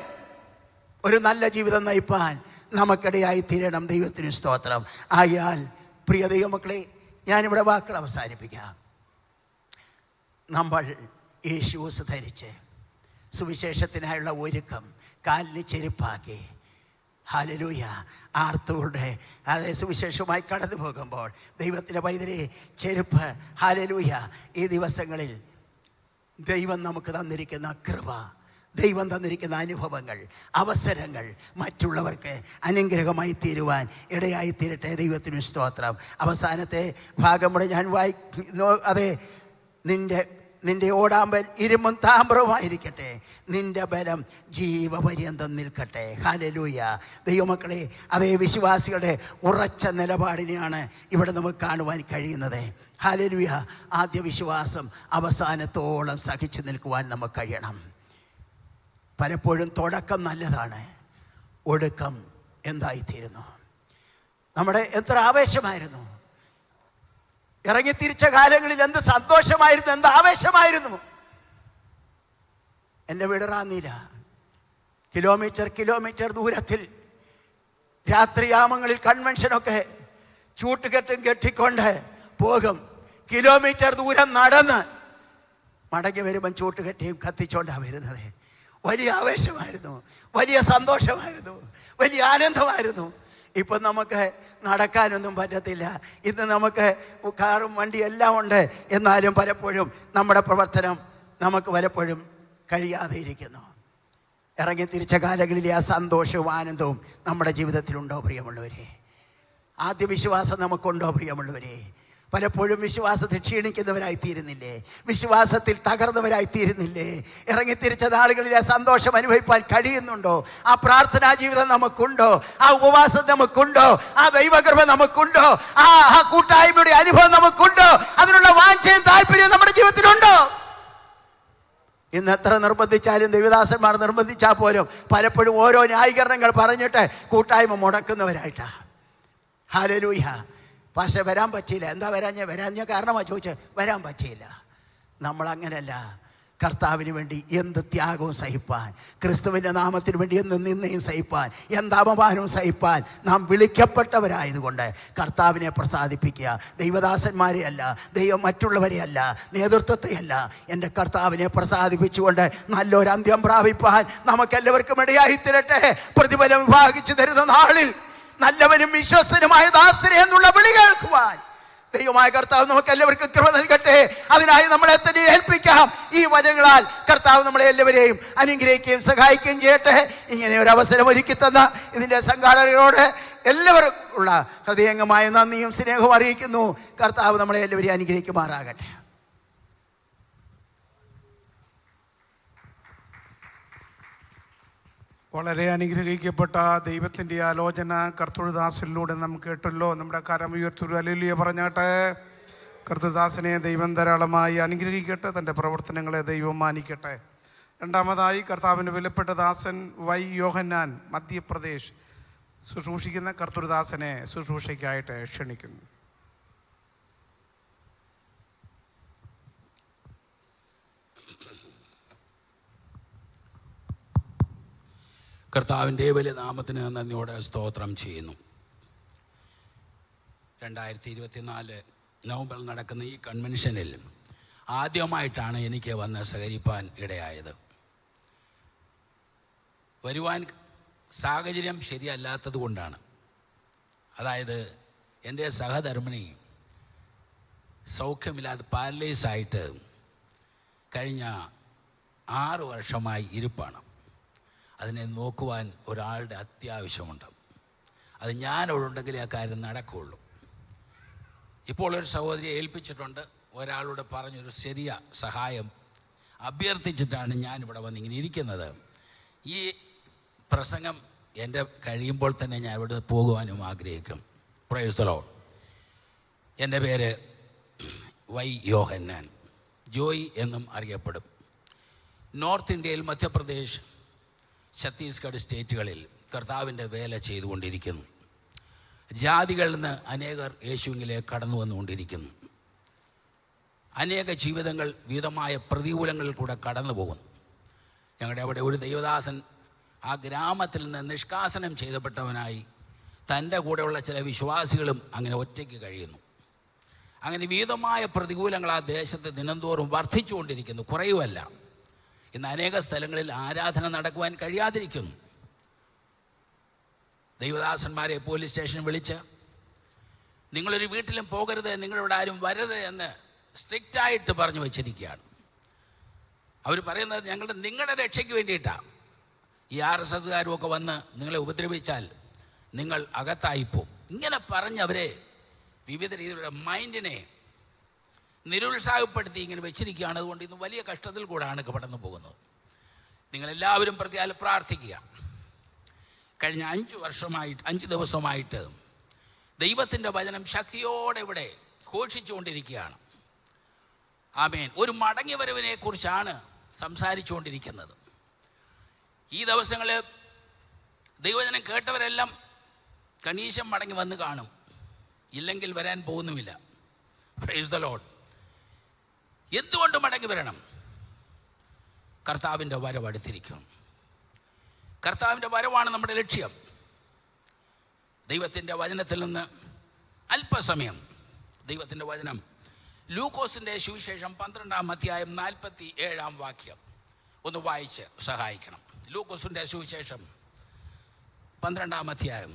ഒരു നല്ല ജീവിതം നയിപ്പാൻ നമുക്കിടയായി തീരണം. ദൈവത്തിന് സ്തോത്രം. ആയാൽ പ്രിയ ദൈവമക്കളെ, ഞാനിവിടെ വാക്കുകൾ അവസാനിപ്പിക്കാം. നമ്മൾ ഈ ഷൂസ് ധരിച്ച് സുവിശേഷത്തിനായുള്ള ഒരുക്കം കാലിന് ചെരുപ്പാക്കി ഹല്ലേലൂയ ആർത്തുകൊണ്ട് അതേ സുവിശേഷവുമായി കടന്നു പോകുമ്പോൾ ദൈവത്തിൻ്റെ പൈതലെ ചെരുപ്പ് ഹല്ലേലൂയ ഈ ദിവസങ്ങളിൽ ദൈവം നമുക്ക് തന്നിരിക്കുന്ന കൃപ, ദൈവം തന്നിരിക്കുന്ന അനുഭവങ്ങൾ, അവസരങ്ങൾ മറ്റുള്ളവർക്ക് അനുഗ്രഹമായി തീരുവാൻ ഇടയായി തീരട്ടെ. ദൈവത്തിന് സ്തോത്രം. അവസാനത്തെ ഭാഗം കൂടെ ഞാൻ അതെ, നിന്റെ ഓടാമ്പൽ ഇരുമ്പും താമ്രവുമായിരിക്കട്ടെ, നിന്റെ ബലം ജീവപര്യന്തം നിൽക്കട്ടെ. ഹല്ലേലൂയ. ദൈവമക്കളെ, അതേ വിശ്വാസികളുടെ ഉറച്ച നിലപാടിനെയാണ് ഇവിടെ നമുക്ക് കാണുവാൻ കഴിയുന്നത്. ഹല്ലേലൂയ. ആദ്യ വിശ്വാസം അവസാനത്തോളം സഹിച്ചു നിൽക്കുവാൻ നമുക്ക് കഴിയണം. പലപ്പോഴും തുടക്കം നല്ലതാണ്, ഒടുക്കം എന്തായിത്തീരുന്നു. നമ്മുടെ എത്ര ആവേശമായിരുന്നു, ഇറങ്ങിത്തിരിച്ച കാലങ്ങളിൽ എന്ത് സന്തോഷമായിരുന്നു, എന്ത് ആവേശമായിരുന്നു. എൻ്റെ വീട് റാന്നിയില. കിലോമീറ്റർ ദൂരത്തിൽ രാത്രിയാമങ്ങളിൽ കൺവെൻഷനൊക്കെ ചൂട്ടുകെട്ടും കെട്ടിക്കൊണ്ട് പോകും. കിലോമീറ്റർ ദൂരം നടന്ന് മടങ്ങി വരുമ്പം ചൂട്ടുകെട്ടിയും കത്തിച്ചോണ്ടാണ് വരുന്നത്. വലിയ ആവേശമായിരുന്നു, വലിയ സന്തോഷമായിരുന്നു, വലിയ ആനന്ദമായിരുന്നു. ഇപ്പം നമുക്ക് നടക്കാനൊന്നും പറ്റത്തില്ല. ഇന്ന് നമുക്ക് കാറും വണ്ടിയും എല്ലാം ഉണ്ട്. എന്നാലും പലപ്പോഴും നമ്മുടെ പ്രവർത്തനം നമുക്ക് പലപ്പോഴും കഴിയാതെ ഇരിക്കുന്നു. ഇറങ്ങിത്തിരിച്ച കാലങ്ങളിലെ ആ സന്തോഷവും ആനന്ദവും നമ്മുടെ ജീവിതത്തിലുണ്ടോ പ്രിയമുള്ളവരെ? ആദ്യ വിശ്വാസം നമുക്കുണ്ടോ പ്രിയമുള്ളവരെ? പലപ്പോഴും വിശ്വാസത്തിൽ ക്ഷീണിക്കുന്നവരായിത്തീരുന്നില്ലേ? വിശ്വാസത്തിൽ തകർന്നവരായിത്തീരുന്നില്ലേ? ഇറങ്ങിത്തിരിച്ച നാളുകളിൽ ആ സന്തോഷം അനുഭവിപ്പാൻ കഴിയുന്നുണ്ടോ? ആ പ്രാർത്ഥനാ ജീവിതം നമുക്കുണ്ടോ? ആ ഉപവാസം നമുക്കുണ്ടോ? ആ ദൈവകൃപ നമുക്കുണ്ടോ? ആ കൂട്ടായ്മയുടെ അനുഭവം നമുക്കുണ്ടോ? അതിനുള്ള വാഞ്ചയും താല്പര്യവും നമ്മുടെ ജീവിതത്തിലുണ്ടോ? ഇന്ന് എത്ര നിർബന്ധിച്ചാലും, ദൈവദാസന്മാർ നിർബന്ധിച്ചാൽ പോലും പലപ്പോഴും ഓരോ ന്യായീകരണങ്ങൾ പറഞ്ഞിട്ട് കൂട്ടായ്മ മുടക്കുന്നവരായിട്ടാണ്. ഹല്ലേലൂയ. പക്ഷെ വരാൻ പറ്റിയില്ല. എന്താ വരാഞ്ഞ കാരണമാണ് ചോദിച്ചത്. വരാൻ പറ്റിയില്ല. നമ്മളങ്ങനല്ല. കർത്താവിന് വേണ്ടി എന്ത് ത്യാഗവും സഹിപ്പാൻ, ക്രിസ്തുവിൻ്റെ നാമത്തിന് വേണ്ടി എന്ത് നിന്ദയും സഹിപ്പാൻ, എന്ത് അപമാനവും സഹിപ്പാൻ നാം വിളിക്കപ്പെട്ടവരായതുകൊണ്ട് കർത്താവിനെ പ്രസാദിപ്പിക്കുക. ദൈവദാസന്മാരെ അല്ല, മറ്റുള്ളവരെ അല്ല, നേതൃത്വത്തെയല്ല, എൻ്റെ കർത്താവിനെ പ്രസാദിപ്പിച്ചുകൊണ്ട് നല്ലൊരു അന്ത്യം പ്രാപിപ്പാൻ നമുക്കെല്ലാവർക്കും ഇടയായി തീരട്ടെ. പ്രതിഫലം വിഭാഗിച്ചു തരുന്ന നാളിൽ നല്ലവനും വിശ്വസ്തനുമായ ദാസനെ എന്നുള്ള വിളി കേൾക്കുവാൻ ദൈവമായ കർത്താവ് നമുക്ക് എല്ലാവർക്കും കൃപ നൽകട്ടെ. അതിനായി നമ്മളെ തന്നെ ഏൽപ്പിക്കാം. ഈ വചനങ്ങളാൽ കർത്താവ് നമ്മളെ എല്ലാവരെയും അനുഗ്രഹിക്കുകയും സഹായിക്കുകയും ചെയ്യട്ടെ. ഇങ്ങനെ ഒരു അവസരം ഒരുക്കി തന്ന ഇതിൻ്റെ സംഘാടകരോട് എല്ലാവർക്കും ഉള്ള ഹൃദയംഗമായ നന്ദിയും സ്നേഹവും അറിയിക്കുന്നു. കർത്താവ് നമ്മളെ എല്ലാവരെയും അനുഗ്രഹിക്കുമാറാകട്ടെ. വളരെ അനുഗ്രഹിക്കപ്പെട്ട ദൈവത്തിൻ്റെ ആലോചന കർത്തൃദാസിലൂടെ നമുക്ക് കേട്ടല്ലോ. നമ്മുടെ കരമുയർത്തൊരു ഹല്ലേലൂയ പറഞ്ഞാട്ടെ. കർത്തൃദാസനെ ദൈവം ധാരാളമായി അനുഗ്രഹിക്കട്ടെ, തൻ്റെ പ്രവർത്തനങ്ങളെ ദൈവം മാനിക്കട്ടെ. രണ്ടാമതായി കർത്താവിൻ്റെ വിലപ്പെട്ട ദാസൻ വൈ യോഹന്നാൻ മധ്യപ്രദേശ് ശുശ്രൂഷിക്കുന്ന കർത്തൃദാസനെ ശുശ്രൂഷയ്ക്കായിട്ട് ക്ഷണിക്കുന്നു. കർത്താവിൻ്റെ വലിയ നാമത്തിന് നന്ദിയോടെ സ്തോത്രം ചെയ്യുന്നു. 2024 നവംബറിൽ നടക്കുന്ന ഈ കൺവെൻഷനിൽ ആദ്യമായിട്ടാണ് എനിക്ക് വന്ന് സഹകരിപ്പാൻ ഇടയായത്. വരുവാൻ സാഹചര്യം ശരിയല്ലാത്തത് കൊണ്ടാണ്. അതായത് എൻ്റെ സഹധർമ്മിണി സൗഖ്യമില്ലാതെ പാരലൈസായിട്ട് കഴിഞ്ഞ 6 വർഷമായി ഇരിപ്പാണ്. അതിനെ നോക്കുവാൻ ഒരാളുടെ അത്യാവശ്യമുണ്ട്. അത് ഞാനവിടെ ആ കാര്യം നടക്കുകയുള്ളൂ. ഇപ്പോൾ ഒരു സഹോദരിയെ ഏൽപ്പിച്ചിട്ടുണ്ട്. ഒരാളോട് പറഞ്ഞൊരു ചെറിയ സഹായം അഭ്യർത്ഥിച്ചിട്ടാണ് ഞാനിവിടെ വന്നിങ്ങനെ ഇരിക്കുന്നത്. ഈ പ്രസംഗം എൻ്റെ കഴിയുമ്പോൾ തന്നെ ഞാൻ ഇവിടെ പോകുവാനും ആഗ്രഹിക്കും. Praise the Lord. എൻ്റെ പേര് വൈ യോഹന്നാൻ, ജോയി എന്നും അറിയപ്പെടും. നോർത്ത് ഇന്ത്യയിൽ മധ്യപ്രദേശ്, ഛത്തീസ്ഗഡ് സ്റ്റേറ്റുകളിൽ കർത്താവിൻ്റെ വേല ചെയ്തുകൊണ്ടിരിക്കുന്നു. ജാതികളിൽ നിന്ന് അനേകർ യേശുവിലേക്ക് കടന്നു വന്നുകൊണ്ടിരിക്കുന്നു. അനേക ജീവിതങ്ങൾ വിവിധമായ പ്രതികൂലങ്ങളിൽ കൂടെ കടന്നു പോകുന്നു. ഞങ്ങളുടെ അവിടെ ഒരു ദൈവദാസൻ ആ ഗ്രാമത്തിൽ നിന്ന് നിഷ്കാസനം ചെയ്യപ്പെട്ടവനായി തൻ്റെ കൂടെയുള്ള ചില വിശ്വാസികളും അങ്ങനെ ഒറ്റയ്ക്ക് കഴിയുന്നു. അങ്ങനെ വിവിധമായ പ്രതികൂലങ്ങൾ ആ ദേശത്ത് ദിനംതോറും വർദ്ധിച്ചുകൊണ്ടിരിക്കുന്നു, കുറയുമല്ല. ഇന്ന് അനേക സ്ഥലങ്ങളിൽ ആരാധന നടക്കുവാൻ കഴിയാതിരിക്കുന്നു. ദൈവദാസന്മാരെ പോലീസ് സ്റ്റേഷനിൽ വിളിച്ച് നിങ്ങളൊരു വീട്ടിലും പോകരുത്, നിങ്ങളിവിടെ ആരും വരരുത് എന്ന് സ്ട്രിക്റ്റായിട്ട് പറഞ്ഞു വച്ചിരിക്കുകയാണ്. അവർ പറയുന്നത് നിങ്ങളുടെ രക്ഷയ്ക്ക് വേണ്ടിയിട്ടാണ്. ഈ RSSകാരും ഒക്കെ വന്ന് നിങ്ങളെ ഉപദ്രവിച്ചാൽ നിങ്ങൾ അകത്തായിപ്പോവും. ഇങ്ങനെ പറഞ്ഞവരെ വിവിധ രീതിയിലുള്ള മൈൻഡിനെ നിരുത്സാഹപ്പെടുത്തി ഇങ്ങനെ വെച്ചിരിക്കുകയാണ്. അതുകൊണ്ട് ഇന്ന് വലിയ കഷ്ടത്തിൽ കൂടാണ് കടന്നു പോകുന്നത്. നിങ്ങളെല്ലാവരും പ്രതിയാൽ പ്രാർത്ഥിക്കുക. കഴിഞ്ഞ 5 ദിവസമായിട്ട് ദൈവത്തിൻ്റെ വചനം ശക്തിയോടെ ഇവിടെ ഘോഷിച്ചുകൊണ്ടിരിക്കുകയാണ്. ആമേൻ. ഒരു മടങ്ങി വരവിനെ കുറിച്ചാണ് സംസാരിച്ചുകൊണ്ടിരിക്കുന്നത്. ഈ ദിവസങ്ങളിൽ ദൈവവചനം കേട്ടവരെല്ലാം കണീശം മടങ്ങി വന്ന് കാണും, ഇല്ലെങ്കിൽ വരാൻ പോകുന്നുമില്ല. Praise the Lord. എന്തുകൊണ്ട് മടങ്ങി വരണം? കർത്താവിൻ്റെ വരവ് അടുത്തിരിക്കും. കർത്താവിൻ്റെ വരവാണ് നമ്മുടെ ലക്ഷ്യം. ദൈവത്തിൻ്റെ വചനത്തിൽ നിന്ന് അല്പസമയം ദൈവത്തിൻ്റെ വചനം ലൂക്കോസിൻ്റെ സുവിശേഷം 12-ാം അധ്യായം 47-ാം വാക്യം ഒന്ന് വായിച്ച് സഹായിക്കണം. ലൂക്കോസിൻ്റെ സുവിശേഷം 12-ാം അധ്യായം.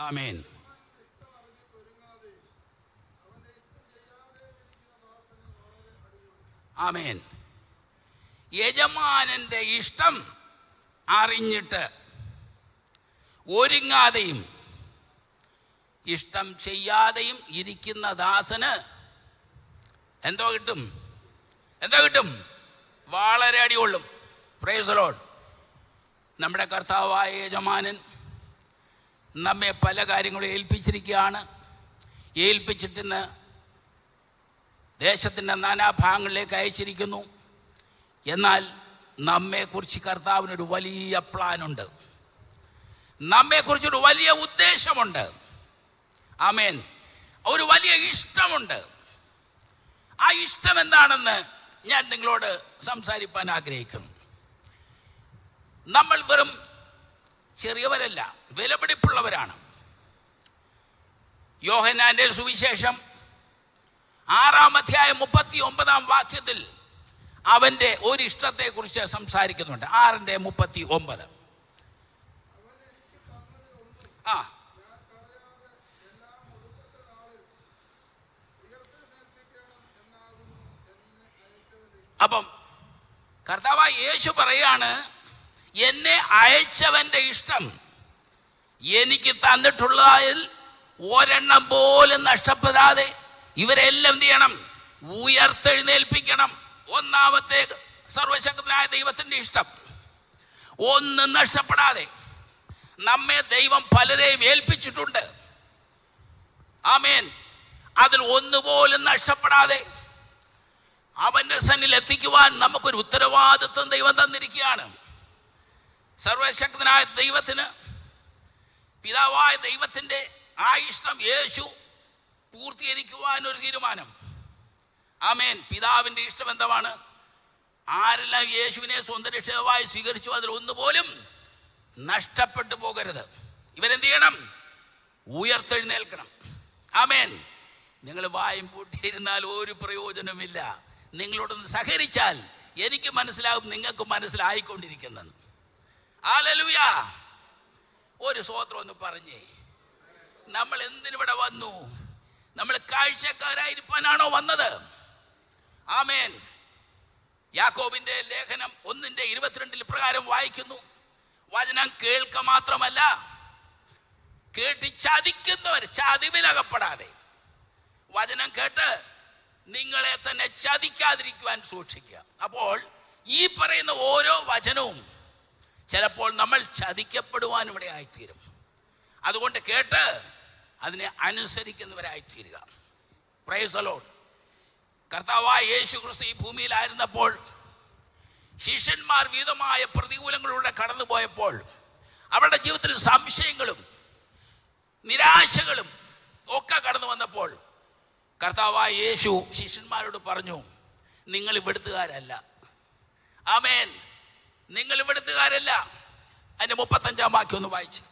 ആമേൻ. ആമേൻ. യജമാനൻ്റെ ഇഷ്ടം അറിഞ്ഞിട്ട് ഒരുങ്ങാതെയും ഇഷ്ടം ചെയ്യാതെയും ഇരിക്കുന്ന ദാസന് എന്തോ കിട്ടും? വളരെ അടികൊള്ളും. Praise the Lord. നമ്മുടെ കർത്താവായ യജമാനൻ നമ്മെ പല കാര്യങ്ങളും ഏൽപ്പിച്ചിരിക്കുകയാണ്. ഏൽപ്പിച്ചിട്ടിന്ന് ദേശത്തിൻ്റെ നാനാഭാഗങ്ങളിലേക്ക് അയച്ചിരിക്കുന്നു. എന്നാൽ നമ്മെക്കുറിച്ച് കർത്താവിനൊരു വലിയ പ്ലാനുണ്ട്. നമ്മെക്കുറിച്ചൊരു വലിയ ഉദ്ദേശമുണ്ട്. ആമേൻ. ഒരു വലിയ ഇഷ്ടമുണ്ട്. ആ ഇഷ്ടം എന്താണെന്ന് ഞാൻ നിങ്ങളോട് സംസാരിക്കാൻ ആഗ്രഹിക്കുന്നു. നമ്മൾ വെറും ചെറിയവരല്ല, വിലപിടിപ്പുള്ളവരാണ്. യോഹന്നാന്റെ സുവിശേഷം 6-ാം അധ്യായം 39-ാം വാക്യത്തിൽ അവൻ്റെ ഒരു ഇഷ്ടത്തെക്കുറിച്ച് സംസാരിക്കുന്നുണ്ട്. 6:39. അപ്പം കർത്താവായ യേശു പറയാണ്, എന്നെ അയച്ചവൻ്റെ ഇഷ്ടം എനിക്ക് തന്നിട്ടുള്ളതിൽ ഒരെണ്ണം പോലും നഷ്ടപ്പെടാതെ ഇവരെല്ലാം എന്ത് ചെയ്യണം? ഉയർത്തെഴുന്നേൽപ്പിക്കണം. ഒന്നാമത്തെ സർവശക്തനായ ദൈവത്തിൻ്റെ ഇഷ്ടം ഒന്നും നഷ്ടപ്പെടാതെ. നമ്മെ ദൈവം പലരെയും ഏൽപ്പിച്ചിട്ടുണ്ട്. ആമേൻ. അതിൽ ഒന്നുപോലും നഷ്ടപ്പെടാതെ അവൻ്റെ സന്നിധിയിൽ എത്തിക്കുവാൻ നമുക്കൊരു ഉത്തരവാദിത്വം ദൈവം തന്നിരിക്കുകയാണ്. സർവശക്തനായ ദൈവത്തിന്, പിതാവായ ദൈവത്തിൻ്റെ ആ ഇഷ്ടം യേശു പൂർത്തീകരിക്കുവാൻ ഒരു തീരുമാനം. ആമേൻ. പിതാവിൻ്റെ ഇഷ്ടം എന്താണ്? ആരെല്ലാം യേശുവിനെ സ്വന്തം രക്ഷിതാവായി സ്വീകരിച്ചു അതിൽ ഒന്നുപോലും നഷ്ടപ്പെട്ടു പോകരുത്. ഇവരെന്ത് ചെയ്യണം? ഉയർത്തെഴുന്നേൽക്കണം. ആമേൻ. നിങ്ങൾ വായും പൂട്ടിയിരുന്നാൽ ഒരു പ്രയോജനമില്ല. നിങ്ങളോടൊന്ന് സഹകരിച്ചാൽ എനിക്ക് മനസ്സിലാകും, നിങ്ങൾക്ക് മനസ്സിലായിക്കൊണ്ടിരിക്കുന്നത്. ഹല്ലേലൂയ. ഒരു സ്തോത്രം ഒന്ന് പറഞ്ഞേ. നമ്മൾ എന്തിനിവിടെ വന്നു? നമ്മൾ കാഴ്ചക്കാരായിരിക്കാനാണോ വന്നത്? ആമേൻ. യാക്കോബിന്റെ ലേഖനം 1:22 പ്രകാരം വായിക്കുന്നു, വചനം കേൾക്ക മാത്രമല്ല കേട്ട് ചതിക്കുന്നവർ ചതിവിലകപ്പെടാതെ. വചനം കേട്ട് നിങ്ങളെ തന്നെ ചതിക്കാതിരിക്കുവാൻ സൂക്ഷിക്കുക. അപ്പോൾ ഈ പറയുന്ന ഓരോ വചനവും ചിലപ്പോൾ നമ്മൾ ചതിക്കപ്പെടുവാൻ ഇവിടെ ആയിത്തീരും. അതുകൊണ്ട് കേട്ട് അതിനെ അനുസരിക്കുന്നവരായിത്തീരുക. Praise the Lord. കർത്താവായ യേശു ക്രിസ്തു ഈ ഭൂമിയിലായിരുന്നപ്പോൾ ശിഷ്യന്മാർ വിവിധമായ പ്രതികൂലങ്ങളിലൂടെ കടന്നുപോയപ്പോൾ അവരുടെ ജീവിതത്തിൽ സംശയങ്ങളും നിരാശകളും ഒക്കെ കടന്നു വന്നപ്പോൾ കർത്താവായ യേശു ശിഷ്യന്മാരോട് പറഞ്ഞു, നിങ്ങൾ ഇവിടുത്തുകാരല്ല, ആമേൻ. നിങ്ങൾ ഇവിടുത്തുകാരല്ല. അതിന്റെ 35-ാം വാക്യം ഒന്ന് വായിച്ച്.